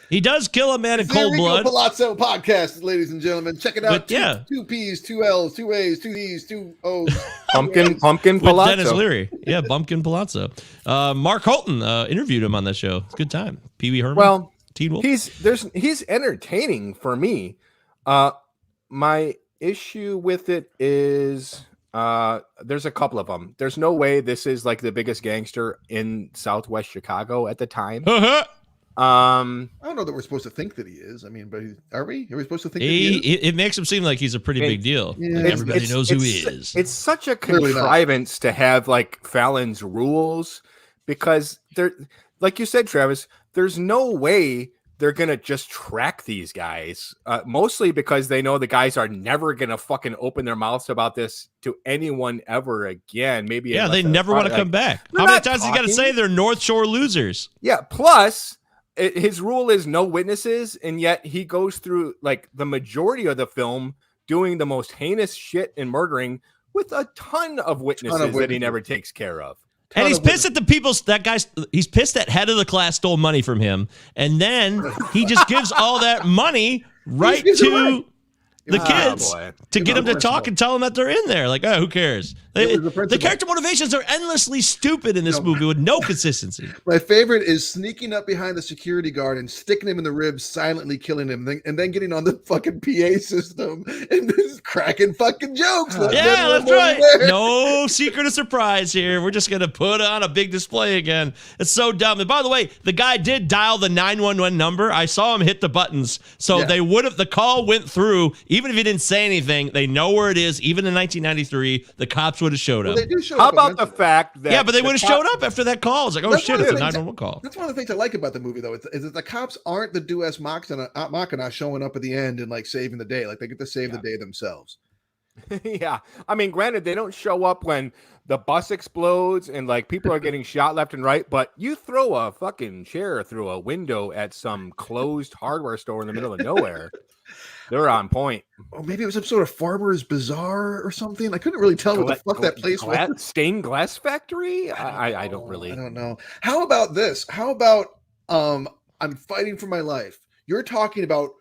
He does kill a man in cold blood. Palazzo podcast, ladies and gentlemen. Check it out. But, 2 P's, 2 L's, 2 A's, 2 D's, 2 O's. Pumpkin with Palazzo. Dennis Leary. Yeah, Bumpkin Palazzo. Mark Holton interviewed him on that show. It's a good time. Pee Wee Herman. Well, Teen Wolf. He's entertaining for me. My issue with it is there's a couple of them. There's no way this is like the biggest gangster in Southwest Chicago at the time. I don't know that we're supposed to think that he is. I mean, but are we? Are we supposed to think that he is? It makes him seem like he's a pretty big deal. Yeah. Like everybody knows who he is. It's such a contrivance to have like Fallon's rules because they're, like you said, Travis, there's no way they're going to just track these guys, mostly because they know the guys are never going to fucking open their mouths about this to anyone ever again. Maybe. Yeah, they never want to come back. How many times you got to say they're North Shore losers? Yeah, plus... his rule is no witnesses, and yet he goes through like the majority of the film doing the most heinous shit and murdering with a ton of witnesses that he never takes care of. And he's pissed at the people. He's pissed that head of the class stole money from him, and then he just gives all that money right to the kids to get them to talk and tell them that they're in there. Like, oh, who cares? The character motivations are endlessly stupid in this movie with no consistency. My favorite is sneaking up behind the security guard and sticking him in the ribs, silently killing him, and then getting on the fucking PA system and just cracking fucking jokes. Yeah, that's right. No secret of surprise here. We're just going to put on a big display again. It's so dumb. And by the way, the guy did dial the 911 number. I saw him hit the buttons. So they would have, the call went through. Even if he didn't say anything, they know where it is. Even in 1993, the cops would have showed up. They do show How up about the fact that... Yeah, but they would have showed up after that call. It's like, oh shit, it's a 911 call. That's one of the things I like about the movie, though, is that the cops aren't the Deus Machina showing up at the end and like saving the day. Like they get to save the day themselves. Yeah. I mean, granted, they don't show up when the bus explodes and like people are getting shot left and right, but you throw a fucking chair through a window at some closed hardware store in the middle of nowhere. They're on point. Or maybe it was some sort of farmer's bazaar or something. I couldn't really tell what the fuck that place was. Stained glass factory? I don't really. I don't know. How about this? How about I'm fighting for my life. You're talking about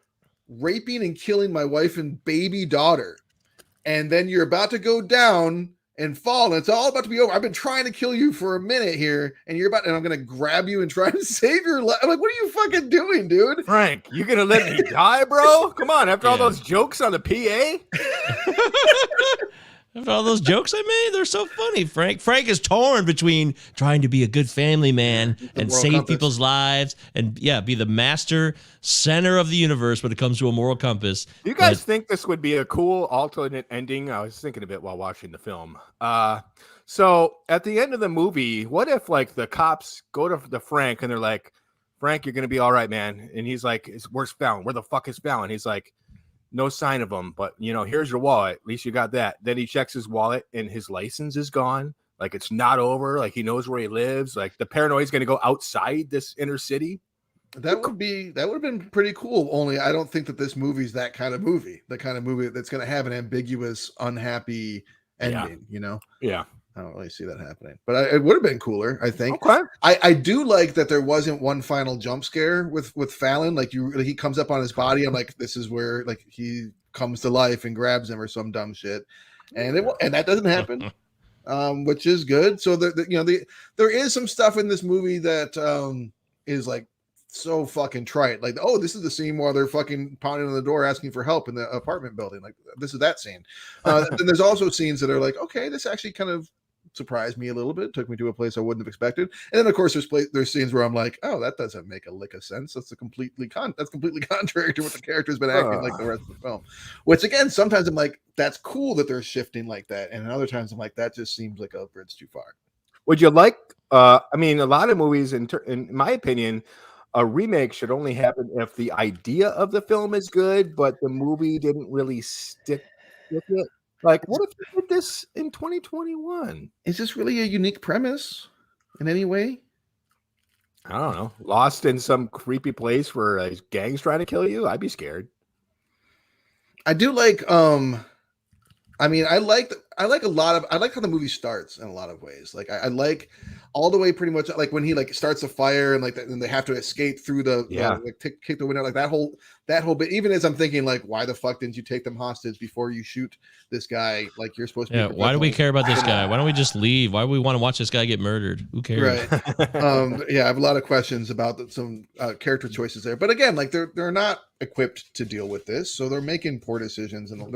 raping and killing my wife and baby daughter. And then you're about to go down and fall, and it's all about to be over. I've been trying to kill you for a minute here, and I'm going to grab you and try to save your life. I'm like, what are you fucking doing, dude? Frank, you going to let me die, bro? Come on, after all those jokes on the PA? After all those jokes I made, they're so funny, Frank. Frank is torn between trying to be a good family man and save people's lives and, be the master center of the universe when it comes to a moral compass. Do you guys think this would be a cool alternate ending? I was thinking of it while watching the film. So at the end of the movie, what if like the cops go to the Frank and they're like, Frank, you're going to be all right, man. And he's like, where's Fallon? Where the fuck is Fallon? He's like, no sign of him, but here's your wallet. At least you got that. Then he checks his wallet and his license is gone. Like it's not over. Like he knows where he lives. Like the paranoia is going to go outside this inner city. That would have been pretty cool. Only I don't think that this movie's that kind of movie. The kind of movie that's going to have an ambiguous, unhappy ending. Yeah. I don't really see that happening, but it would have been cooler, I think. Okay. I do like that there wasn't one final jump scare with Fallon. Like he comes up on his body. I'm like, this is where like he comes to life and grabs him or some dumb shit, and that doesn't happen, which is good. So there is some stuff in this movie that is like so fucking trite. Like, oh, this is the scene where they're fucking pounding on the door asking for help in the apartment building. Like this is that scene. Then there's also scenes that are like, okay, this actually kind of surprised me a little bit, took me to a place I wouldn't have expected. And then of course there's scenes where I'm like, oh, that doesn't make a lick of sense. That's completely contrary to what the character's been acting like the rest of the film. Which again, sometimes I'm like, that's cool that they're shifting like that, and other times I'm like, that just seems like a bridge too far. Would you like? I mean, a lot of movies, in my opinion, a remake should only happen if the idea of the film is good, but the movie didn't really stick with it. Like, what if you did this in 2021? Is this really a unique premise in any way? I don't know. Lost in some creepy place where a gang's trying to kill you? I'd be scared. I do like I like how the movie starts in a lot of ways. Like I like all the way pretty much like when he like starts a fire and like and they have to escape through the kick the window, like that whole bit. Even as I'm thinking like, why the fuck didn't you take them hostage before you shoot this guy? Like you're supposed to. Yeah. Why do we care about this guy? Why don't we just leave? Why do we want to watch this guy get murdered? Who cares? Right. I have a lot of questions about some character choices there, but again, like they're not equipped to deal with this, so they're making poor decisions, and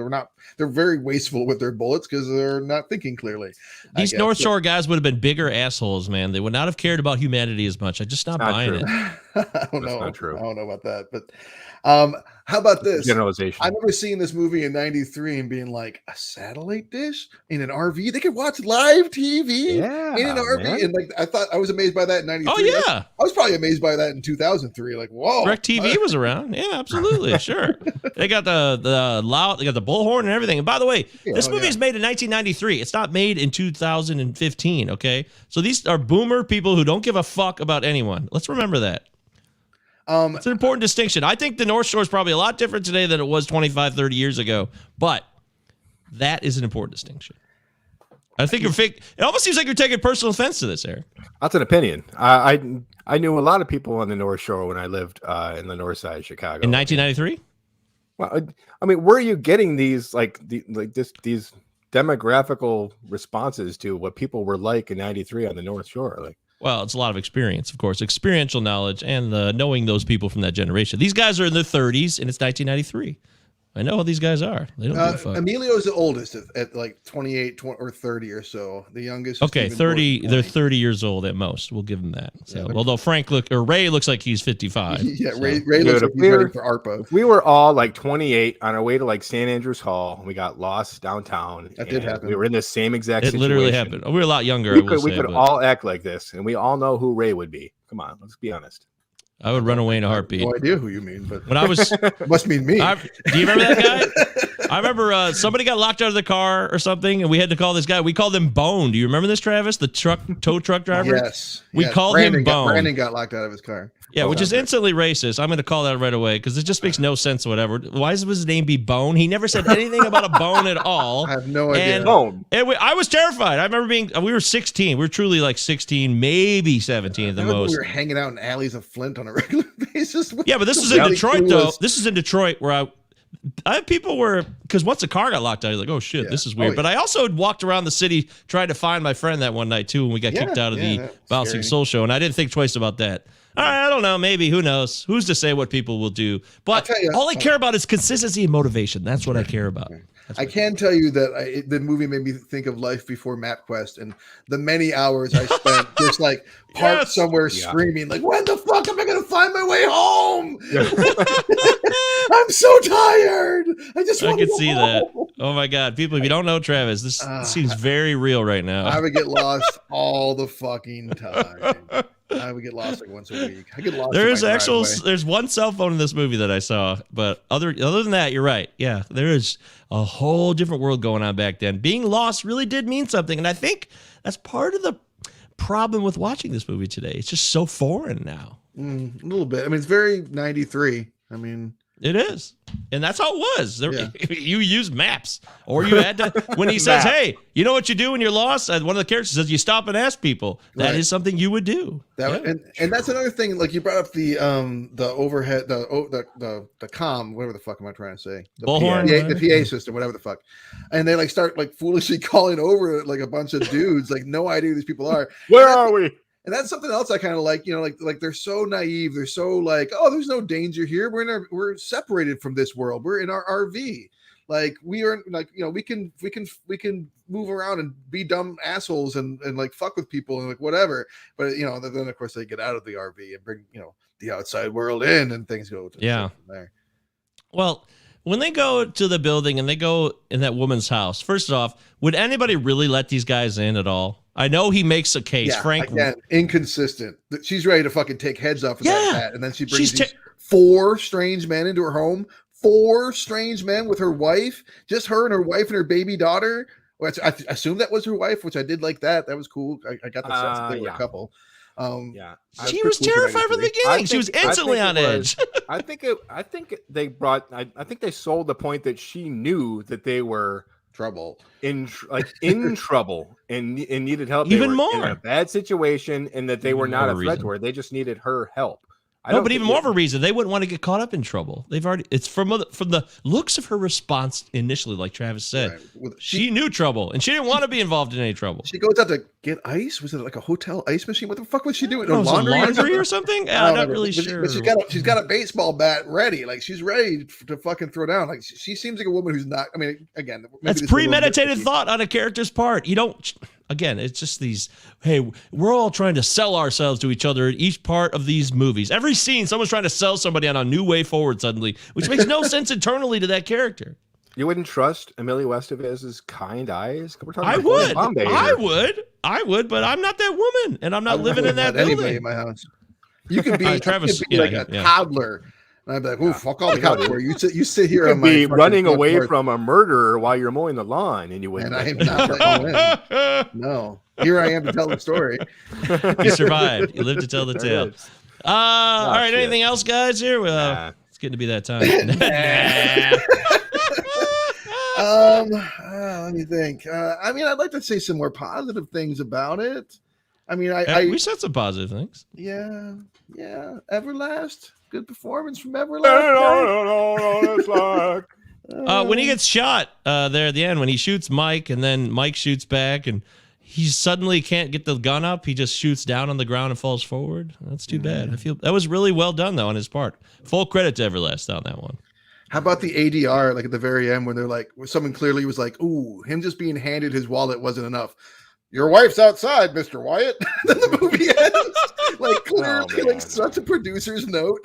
they're very wasteful with their bullets because they're not thinking clearly. These North Shore guys would have been bigger assholes, man. They would not have cared about humanity as much. I'm just not buying it. I don't know. Not true. I don't know about that, but how about this generalization? I remember seeing this movie in '93 and being like, a satellite dish in an RV? They could watch live TV in an RV, man. And like I was amazed by that in '93. Oh yeah, I was probably amazed by that in 2003. Like, whoa, DirecTV was around. Yeah, absolutely, sure. They got the loud, they got the bullhorn and everything. And by the way, this movie is made in 1993. It's not made in 2015. Okay, so these are boomer people who don't give a fuck about anyone. Let's remember that. It's an important distinction. I think the North Shore is probably a lot different today than it was 25, 30 years ago, but that is an important distinction. I think it almost seems like you're taking personal offense to this, Eric. That's an opinion. I knew a lot of people on the North Shore when I lived in the north side of Chicago. In 1993? Well, I mean, where are you getting these these demographical responses to what people were like in '93 on the North Shore. Like, well, it's a lot of experience, of course, experiential knowledge, and knowing those people from that generation. These guys are in their 30s, and it's 1993. I know how these guys are. They don't give a fuck. Emilio's the oldest at like 28 or 30 or so. The youngest. Okay, 30. They're 30 years old at most. We'll give them that. So, Yeah, although Ray looks like he's 55. Yeah, so. Ray looks like he's ready for ARPA. If we were all like 28 on our way to like St. Andrews Hall, and we got lost downtown. That did happen. We were in the same exact situation. It literally happened. We were a lot younger. We could all act like this, and we all know who Ray would be. Come on, let's be honest. I would run away in a heartbeat. No idea who you mean, but when I was must mean me. Do you remember that guy? I remember somebody got locked out of the car or something, and we had to call this guy. We called him Bone. Do you remember this, Travis? The tow truck driver. Yes. We called him Bone. Brandon got locked out of his car. Yeah, which is instantly racist. I'm going to call that right away because it just makes no sense. Whatever. Why does his name be Bone? He never said anything about a bone at all. I have no idea. Bone. I was terrified. I remember we were 16. We were truly like 16, maybe 17 at the most. We were hanging out in alleys of Flint on a regular basis. Yeah, but this is in Detroit, though. This is in Detroit where I have people were, because once the car got locked out, you're like, oh shit, this is weird. But I also had walked around the city trying to find my friend that one night too, when we got kicked out of the Bouncing Soul show, and I didn't think twice about that. All right, I don't know, maybe, who knows? Who's to say what people will do? But all I care about is consistency and motivation. That's what I care about. I can tell you that the movie made me think of life before MapQuest and the many hours I spent just like parked somewhere screaming, like, when the fuck am I going to find my way home? I'm so tired. I can see that. Oh my God. People, if you don't know Travis, this seems very real right now. I would get lost all the fucking time. I would get lost like once a week. I get lost. There's one cell phone in this movie that I saw, but other than that, you're right. Yeah, there is a whole different world going on back then. Being lost really did mean something, and I think that's part of the problem with watching this movie today. It's just so foreign now. A little bit. I mean, it's very 93. I mean, it is. And that's how it was. You use maps, or you had to, when he says, hey, you know what you do when you're lost? One of the characters says, you stop and ask people. That is something you would do. And that's another thing. Like you brought up the overhead, the comm, whatever the fuck am I trying to say? The bullhorn, the PA system, whatever the fuck. And they like start like foolishly calling over like a bunch of dudes, like no idea who these people are. Where are we? And that's something else I kind of like, like they're so naive. They're so like, oh, there's no danger here. We're separated from this world. We're in our RV. Like we are like, we can move around and be dumb assholes and like fuck with people and like whatever. But then of course they get out of the RV and bring, the outside world in and things go from there. Well, when they go to the building and they go in that woman's house, first off, would anybody really let these guys in at all? I know he makes a case. Frank, again, inconsistent. She's ready to fucking take heads off of that bat, and then she brings these 4 strange men into her home. 4 strange men with her wife, just her and her wife and her baby daughter. Which I assume that was her wife, which I did like that. That was cool. I got the sense that they were a couple. She was terrified from the beginning. She was instantly on edge. I think they sold the point that she knew that they were in trouble and needed help. Even more in a bad situation, and that they were not a threat to her. They just needed her help. But even more of a reason, they wouldn't want to get caught up in trouble. It's from the looks of her response initially, like Travis said. Right. She knew trouble, and she didn't want to be involved in any trouble. She goes out to get ice. Was it like a hotel ice machine? What the fuck was she doing? Laundry or something? I'm not really sure. But she's got a baseball bat ready. Like she's ready to fucking throw down. Like she seems like a woman who's not. I mean, again, that's premeditated thought on a character's part. You don't. Again, it's just these, hey, we're all trying to sell ourselves to each other in each part of these movies. Every scene, someone's trying to sell somebody on a new way forward suddenly, which makes no sense internally to that character. You wouldn't trust Emilio Estevez's kind eyes? I would, but I'm not that woman, and I'm not living in that building. Anybody in my house. You could be, Travis, like a toddler. And I'd be like, "Oh, fuck all the cowboy! You sit here." You could be running away from a murderer while you're mowing the lawn, and you wouldn't. And I am not letting you in. No, here I am to tell the story. You survived. You lived to tell the tale. All right. Shit. Anything else, guys? Here, it's getting to be that time. Let me think. I mean, I'd like to say some more positive things about it. I mean, we said some positive things. Yeah. Everlast. Good performance from Everlast. No, it's like When he gets shot there at the end, when he shoots Mike and then Mike shoots back and he suddenly can't get the gun up, he just shoots down on the ground and falls forward. That's too bad. I feel that was really well done though on his part. Full credit to Everlast on that one. How about the ADR, like at the very end when they're like, where someone clearly was like, ooh, him just being handed his wallet wasn't enough. Your wife's outside, Mr. Wyatt. Then the movie ends. Like clearly like such a producer's note.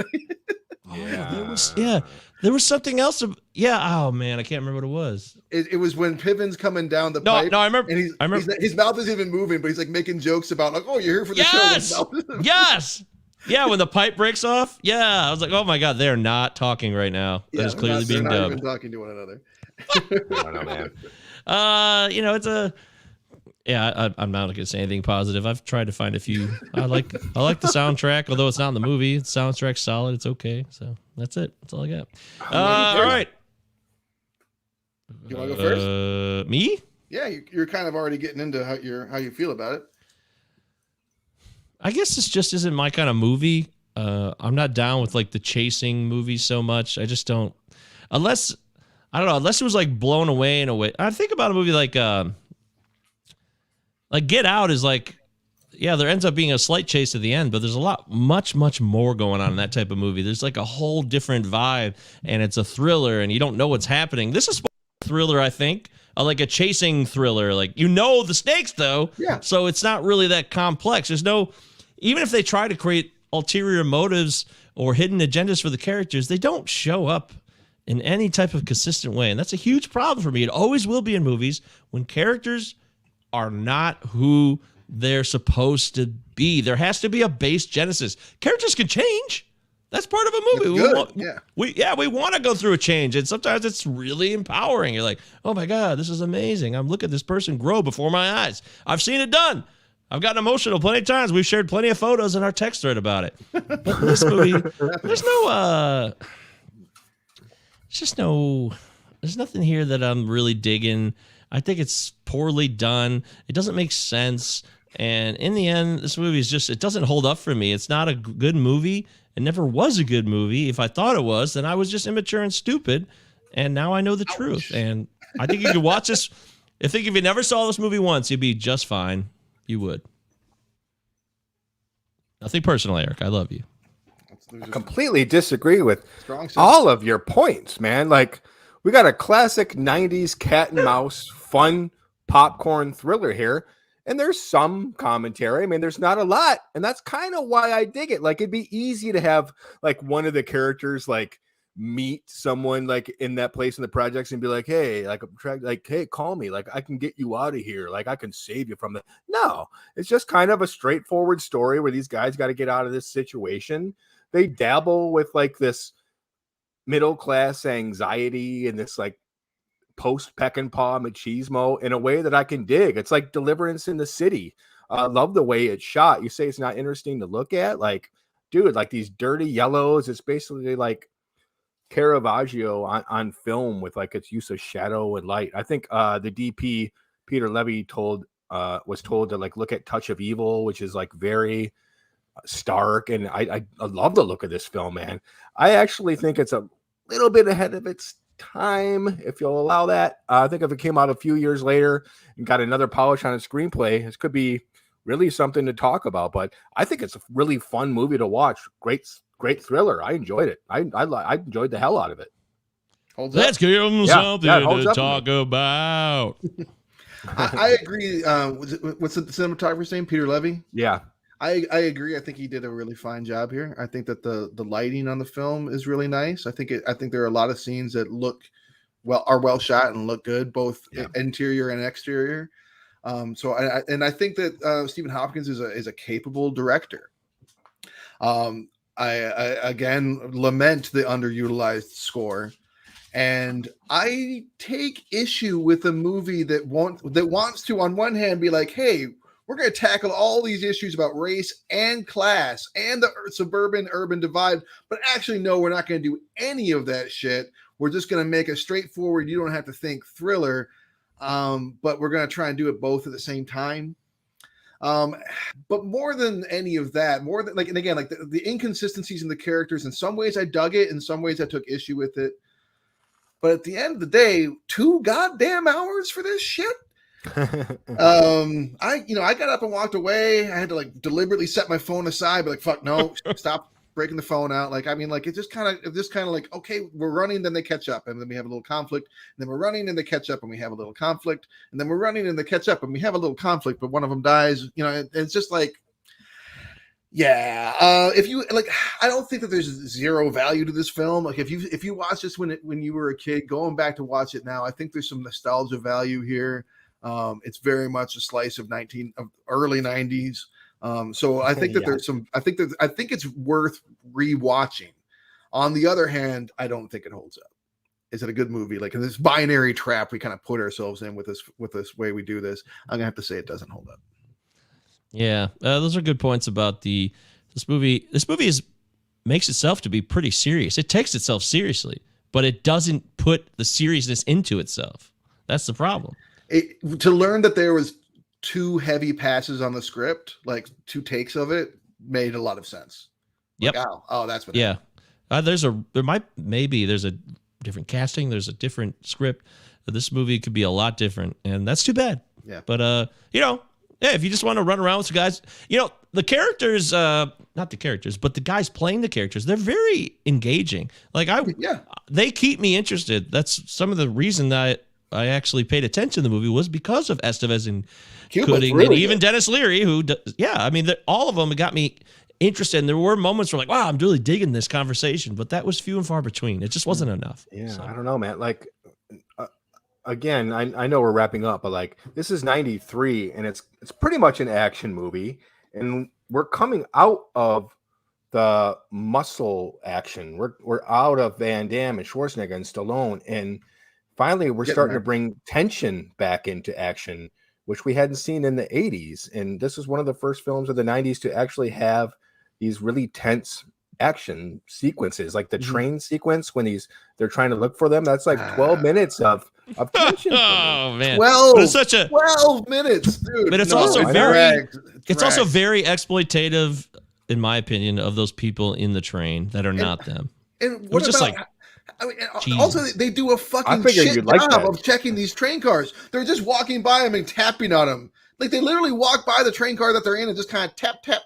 There was something else. Oh man, I can't remember what it was. It was when Piven's coming down the pipe. No, I remember. And his mouth isn't even moving, but he's like making jokes about like, oh, you're here for the show. Yes. Yeah, when the pipe breaks off. Yeah, I was like, oh my god, they're not talking right now. That is clearly being dubbed. They're not even talking to one another. I don't know, man. It's a. Yeah, I'm not going to say anything positive. I've tried to find a few. I like the soundtrack, although it's not in the movie. The soundtrack's solid. It's okay. So that's it. That's all I got. All right. You want to go first? Me? Yeah, you're kind of already getting into how you feel about it. I guess this just isn't my kind of movie. I'm not down with like the chasing movies so much. I just don't. Unless it was like blown away in a way. I think about a movie like Get Out is like, yeah, there ends up being a slight chase at the end, but there's a lot, much more going on in that type of movie. There's like a whole different vibe, and it's a thriller, and you don't know what's happening. This is a thriller, I think, like a chasing thriller. Like, the stakes, though, so it's not really that complex. There's no, even if they try to create ulterior motives or hidden agendas for the characters, they don't show up in any type of consistent way, and that's a huge problem for me. It always will be in movies when characters are not who they're supposed to be. There has to be a base genesis. Characters can change. That's part of a movie. We want to go through a change, and sometimes it's really empowering. You're like, oh my god, this is amazing. I'm looking at this person grow before my eyes. I've seen it done. I've gotten emotional plenty of times. We've shared plenty of photos in our text thread about it. But in this movie, there's nothing here that I'm really digging. I think it's poorly done. It doesn't make sense. And in the end, this movie it doesn't hold up for me. It's not a good movie. It never was a good movie. If I thought it was, then I was just immature and stupid. And now I know the truth. And I think you could watch this. I think if you never saw this movie once, you'd be just fine. You would. Nothing personal, Eric. I love you. I completely disagree with all of your points, man. Like, we got a classic 90s cat and mouse fun popcorn thriller here. And there's some commentary. I mean, there's not a lot. And that's kind of why I dig it. Like, it'd be easy to have like one of the characters like meet someone like in that place in the projects and be like, hey, hey, call me. Like, I can get you out of here. Like, I can save you from the. No, it's just kind of a straightforward story where these guys got to get out of this situation. They dabble with like this middle class anxiety and this like post Peckinpah machismo in a way that I can dig. It's like Deliverance in the City. I love the way it's shot. You say it's not interesting to look at, like, dude, like these dirty yellows. It's basically like Caravaggio on film with like its use of shadow and light. I think the DP Peter Levy was told to like look at Touch of Evil, which is like very stark, and I love the look of this film, man. I actually think it's a little bit ahead of its time, if you'll allow that. I think if it came out a few years later and got another polish on its screenplay, this could be really something to talk about. But I think it's a really fun movie to watch. Great thriller. I enjoyed it. I enjoyed the hell out of it. Let's give them something to talk about. I agree. What's the cinematographer's name? Peter Levy? Yeah. I agree. I think he did a really fine job here. I think that the lighting on the film is really nice. I think there are a lot of scenes that are well shot and look good, both interior and exterior. So I think that Stephen Hopkins is a capable director. I again lament the underutilized score, and I take issue with a movie that wants to, on one hand, be like, hey, we're going to tackle all these issues about race and class and the suburban-urban divide, but actually, no, we're not going to do any of that shit. We're just going to make a straightforward, you don't have to think thriller, but we're going to try and do it both at the same time. But more than any of that, and again, like the inconsistencies in the characters, in some ways I dug it, in some ways I took issue with it. But at the end of the day, 2 goddamn hours for this shit. I got up and walked away. I had to like deliberately set my phone aside, but like, fuck no, stop breaking the phone out. Like, I mean, like, it's just kind of like, okay, we're running, then they catch up, and then we have a little conflict. And then we're running, and they catch up, and we have a little conflict. And then we're running, and they catch up, and we have a little conflict, but one of them dies. It's just like, yeah. If you like, I don't think that there's zero value to this film. Like, if you watch this when you were a kid, going back to watch it now, I think there's some nostalgia value here. It's very much a slice of early 90s. So I think that there's some. I think it's worth rewatching. On the other hand, I don't think it holds up. Is it a good movie? Like in this binary trap we kind of put ourselves in with this way we do this, I'm gonna have to say it doesn't hold up. Yeah, those are good points about this movie. This movie makes itself to be pretty serious. It takes itself seriously, but it doesn't put the seriousness into itself. That's the problem. To learn that there was 2 heavy passes on the script, like 2 takes of it, made a lot of sense. Yep. Like, oh, that's what. Yeah. There's a different casting. There's a different script. This movie could be a lot different, and that's too bad. Yeah. But if you just want to run around with some guys, the characters, not the characters, but the guys playing the characters, they're very engaging. Like they keep me interested. That's some of the reason that I actually paid attention to the movie was because of Estevez and Gooding, really, and even Dennis Leary, all of them got me interested. And there were moments where like, wow, I'm really digging this conversation, but that was few and far between. It just wasn't enough. Yeah, so. I don't know, man. Like, again, I know we're wrapping up, but like this is 93 and it's pretty much an action movie. And we're coming out of the muscle action. We're out of Van Damme and Schwarzenegger and Stallone. And finally, we're starting to bring tension back into action, which we hadn't seen in the 80s. And this is one of the first films of the 90s to actually have these really tense action sequences, like the train sequence when they're trying to look for them. That's like 12 minutes of tension. Oh man, 12 minutes, dude. But it's also very exploitative, in my opinion, of those people in the train that are not them. And what just about? like, also, they do a fucking shit job of checking these train cars. They're just walking by them and tapping on them. Like they literally walk by the train car that they're in and just kind of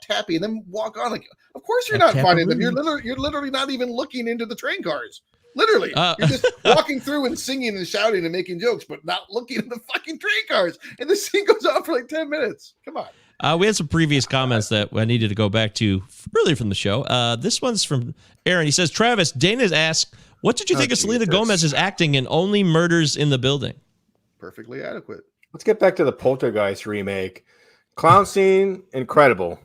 tappy, and then walk on. Like, of course you're not finding them. You're literally not even looking into the train cars. Literally, you're just walking through and singing and shouting and making jokes, but not looking at the fucking train cars. And the scene goes on for like 10 minutes. Come on. We had some previous comments that I needed to go back to earlier from the show. This one's from Aaron. He says, Travis, Dana's asked, what did you think of Selena Gomez's acting in Only Murders in the Building? Perfectly adequate. Let's get back to the Poltergeist remake. Clown scene, incredible.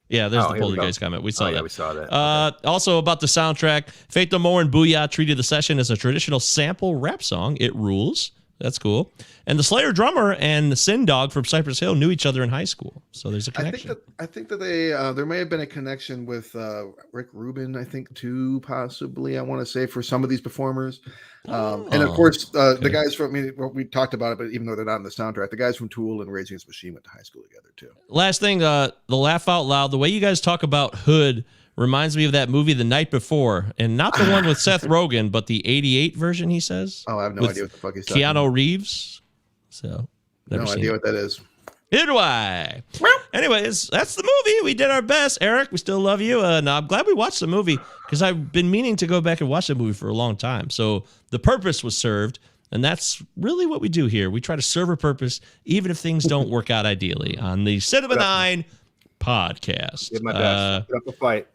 Yeah, there's the Poltergeist comment. We saw that. Yeah, we saw that. Also about the soundtrack, Faith No More and Booyah treated the session as a traditional sample rap song. It rules. That's cool. And the Slayer drummer and the Sin Dog from Cypress Hill knew each other in high school. So there's a connection. I think that they there may have been a connection with Rick Rubin, I think, too, possibly, I want to say, for some of these performers. And of course, the guys from, we talked about it, but even though they're not in the soundtrack, the guys from Tool and Rage Against the Machine went to high school together, too. Last thing, the laugh out loud, the way you guys talk about Hood reminds me of that movie The Night Before, and not the one with Seth Rogen, but the 88 version, he says. Oh, I have no idea what the fuck he's talking about. Keanu Reeves. So, no idea what that is. Neither do I. Anyways, that's the movie. We did our best. Eric, we still love you. No, I'm glad we watched the movie because I've been meaning to go back and watch the movie for a long time. So the purpose was served, and that's really what we do here. We try to serve a purpose, even if things don't work out ideally, on the Cinema 9 podcast. Did my best. Put up a fight.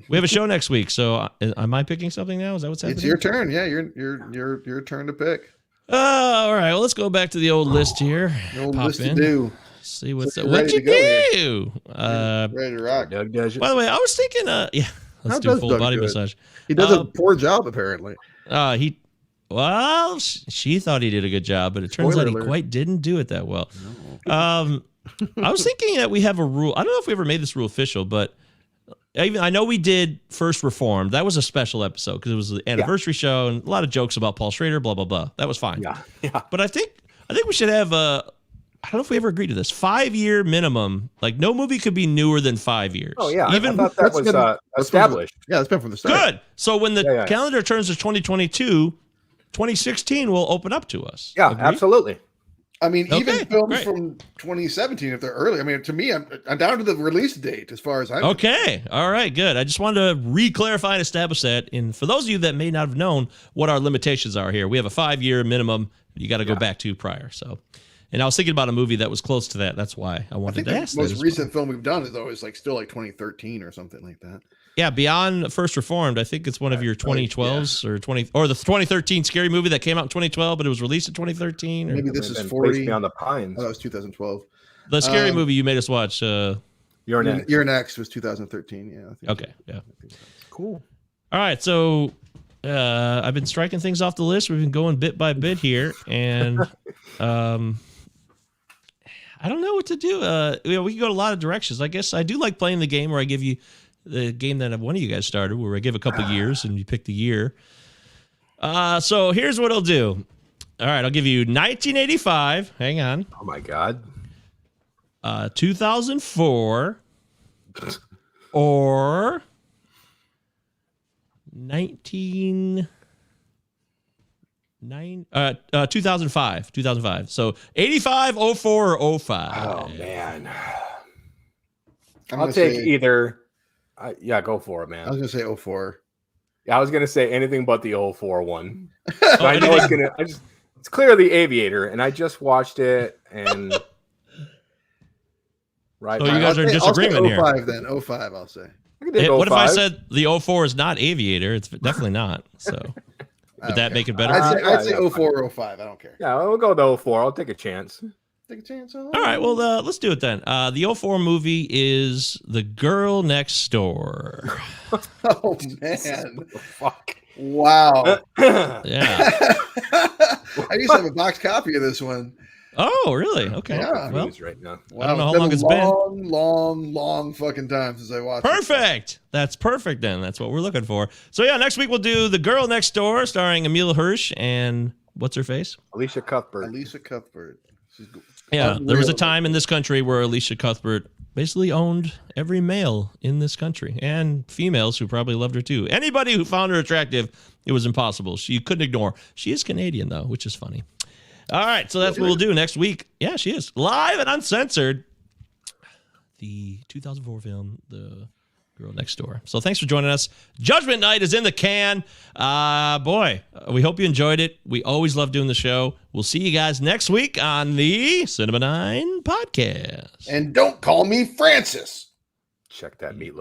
We have a show next week, so am I picking something now? Is that what's happening? It's your turn. Yeah, your turn to pick. All right. Well, let's go back to the old list here. The old list to do. See what's up. What'd you do? Ready to rock. Doug does it. By the way, I was thinking, let's do a full body massage. He does a poor job, apparently. She thought he did a good job, but it turns out he quite didn't do it that well. No. I was thinking that we have a rule. I don't know if we ever made this rule official, but I know we did First Reformed. That was a special episode because it was the anniversary show and a lot of jokes about Paul Schrader, blah, blah, blah. That was fine. Yeah. But I think we should have I don't know if we ever agreed to this. 5-year minimum. Like no movie could be newer than 5 years. Oh yeah, Even I thought that was established. Yeah, it's been from the start. good. So when the calendar turns to 2022, 2016 will open up to us. Yeah, Agreed? Absolutely. I mean, even Okay, films great. from 2017, if they're early. I mean, to me, I'm down to the release date as far as I'm. Okay. All right. Good. I just wanted to re-clarify and establish that. And for those of you that may not have known what our limitations are here, we have a 5-year minimum. You got to go back to prior. So, and I was thinking about a movie that was close to that. That's why I wanted to ask. The most recent film we've done is always like still like 2013 or something like that. Yeah, Beyond First Reformed. I think it's one of your 2012s or the 2013 scary movie that came out in 2012, but it was released in 2013. Or Maybe this is 40. Beyond the Pines. Oh, that was 2012. the scary movie you made us watch. You're next. Your next was 2013. Yeah. I think Okay. Yeah. Cool. All right. So I've been striking things off the list. We've been going bit by bit here, and I don't know what to do. We can go a lot of directions. I guess I do like playing the game where I give you the game that one of you guys started, where I give a couple years and you pick the year. So here's what I'll do. All right, I'll give you 1985. Hang on. Oh my God. 2004 or 2005. 2005. So 85, 04, or 05. Oh man. I'll take either. Yeah, go for it, man. I was gonna say 04. Yeah, I was gonna say anything but the 04 one. Oh, I know it's gonna. It's clearly Aviator, and I just watched it, and right. So you guys are in disagreement here. 05 then. 05, I'll say. What if I said the 04 is not Aviator? It's definitely not. So would that make it better? I'd say 04 or 05. I don't care. Yeah, we'll go to 04. I'll take a chance. Take a chance on All right, well, let's do it then. The 04 movie is The Girl Next Door. Oh, man. Fuck. Wow. Yeah. I used to have a box copy of this one. Oh, really? Okay. Yeah. Well, Right now. I don't know how long it's been. Long fucking time since I watched it. Perfect. That's perfect then. That's what we're looking for. So, yeah, next week we'll do The Girl Next Door starring Emile Hirsch and what's her face? Alicia Cuthbert. Alicia Cuthbert. She's Yeah, there was a time in this country where Alicia Cuthbert basically owned every male in this country and females who probably loved her too. Anybody who found her attractive, it was impossible. You couldn't ignore. She is Canadian, though, which is funny. All right, so that's what we'll do next week. Yeah, she is. Live and uncensored. The 2004 film, The Girl Next Door. So thanks for joining us. Judgment Night is in the can. Boy, we hope you enjoyed it. We always love doing the show. We'll see you guys next week on the Cinema 9 podcast. And don't call me Francis. Check that meatloaf.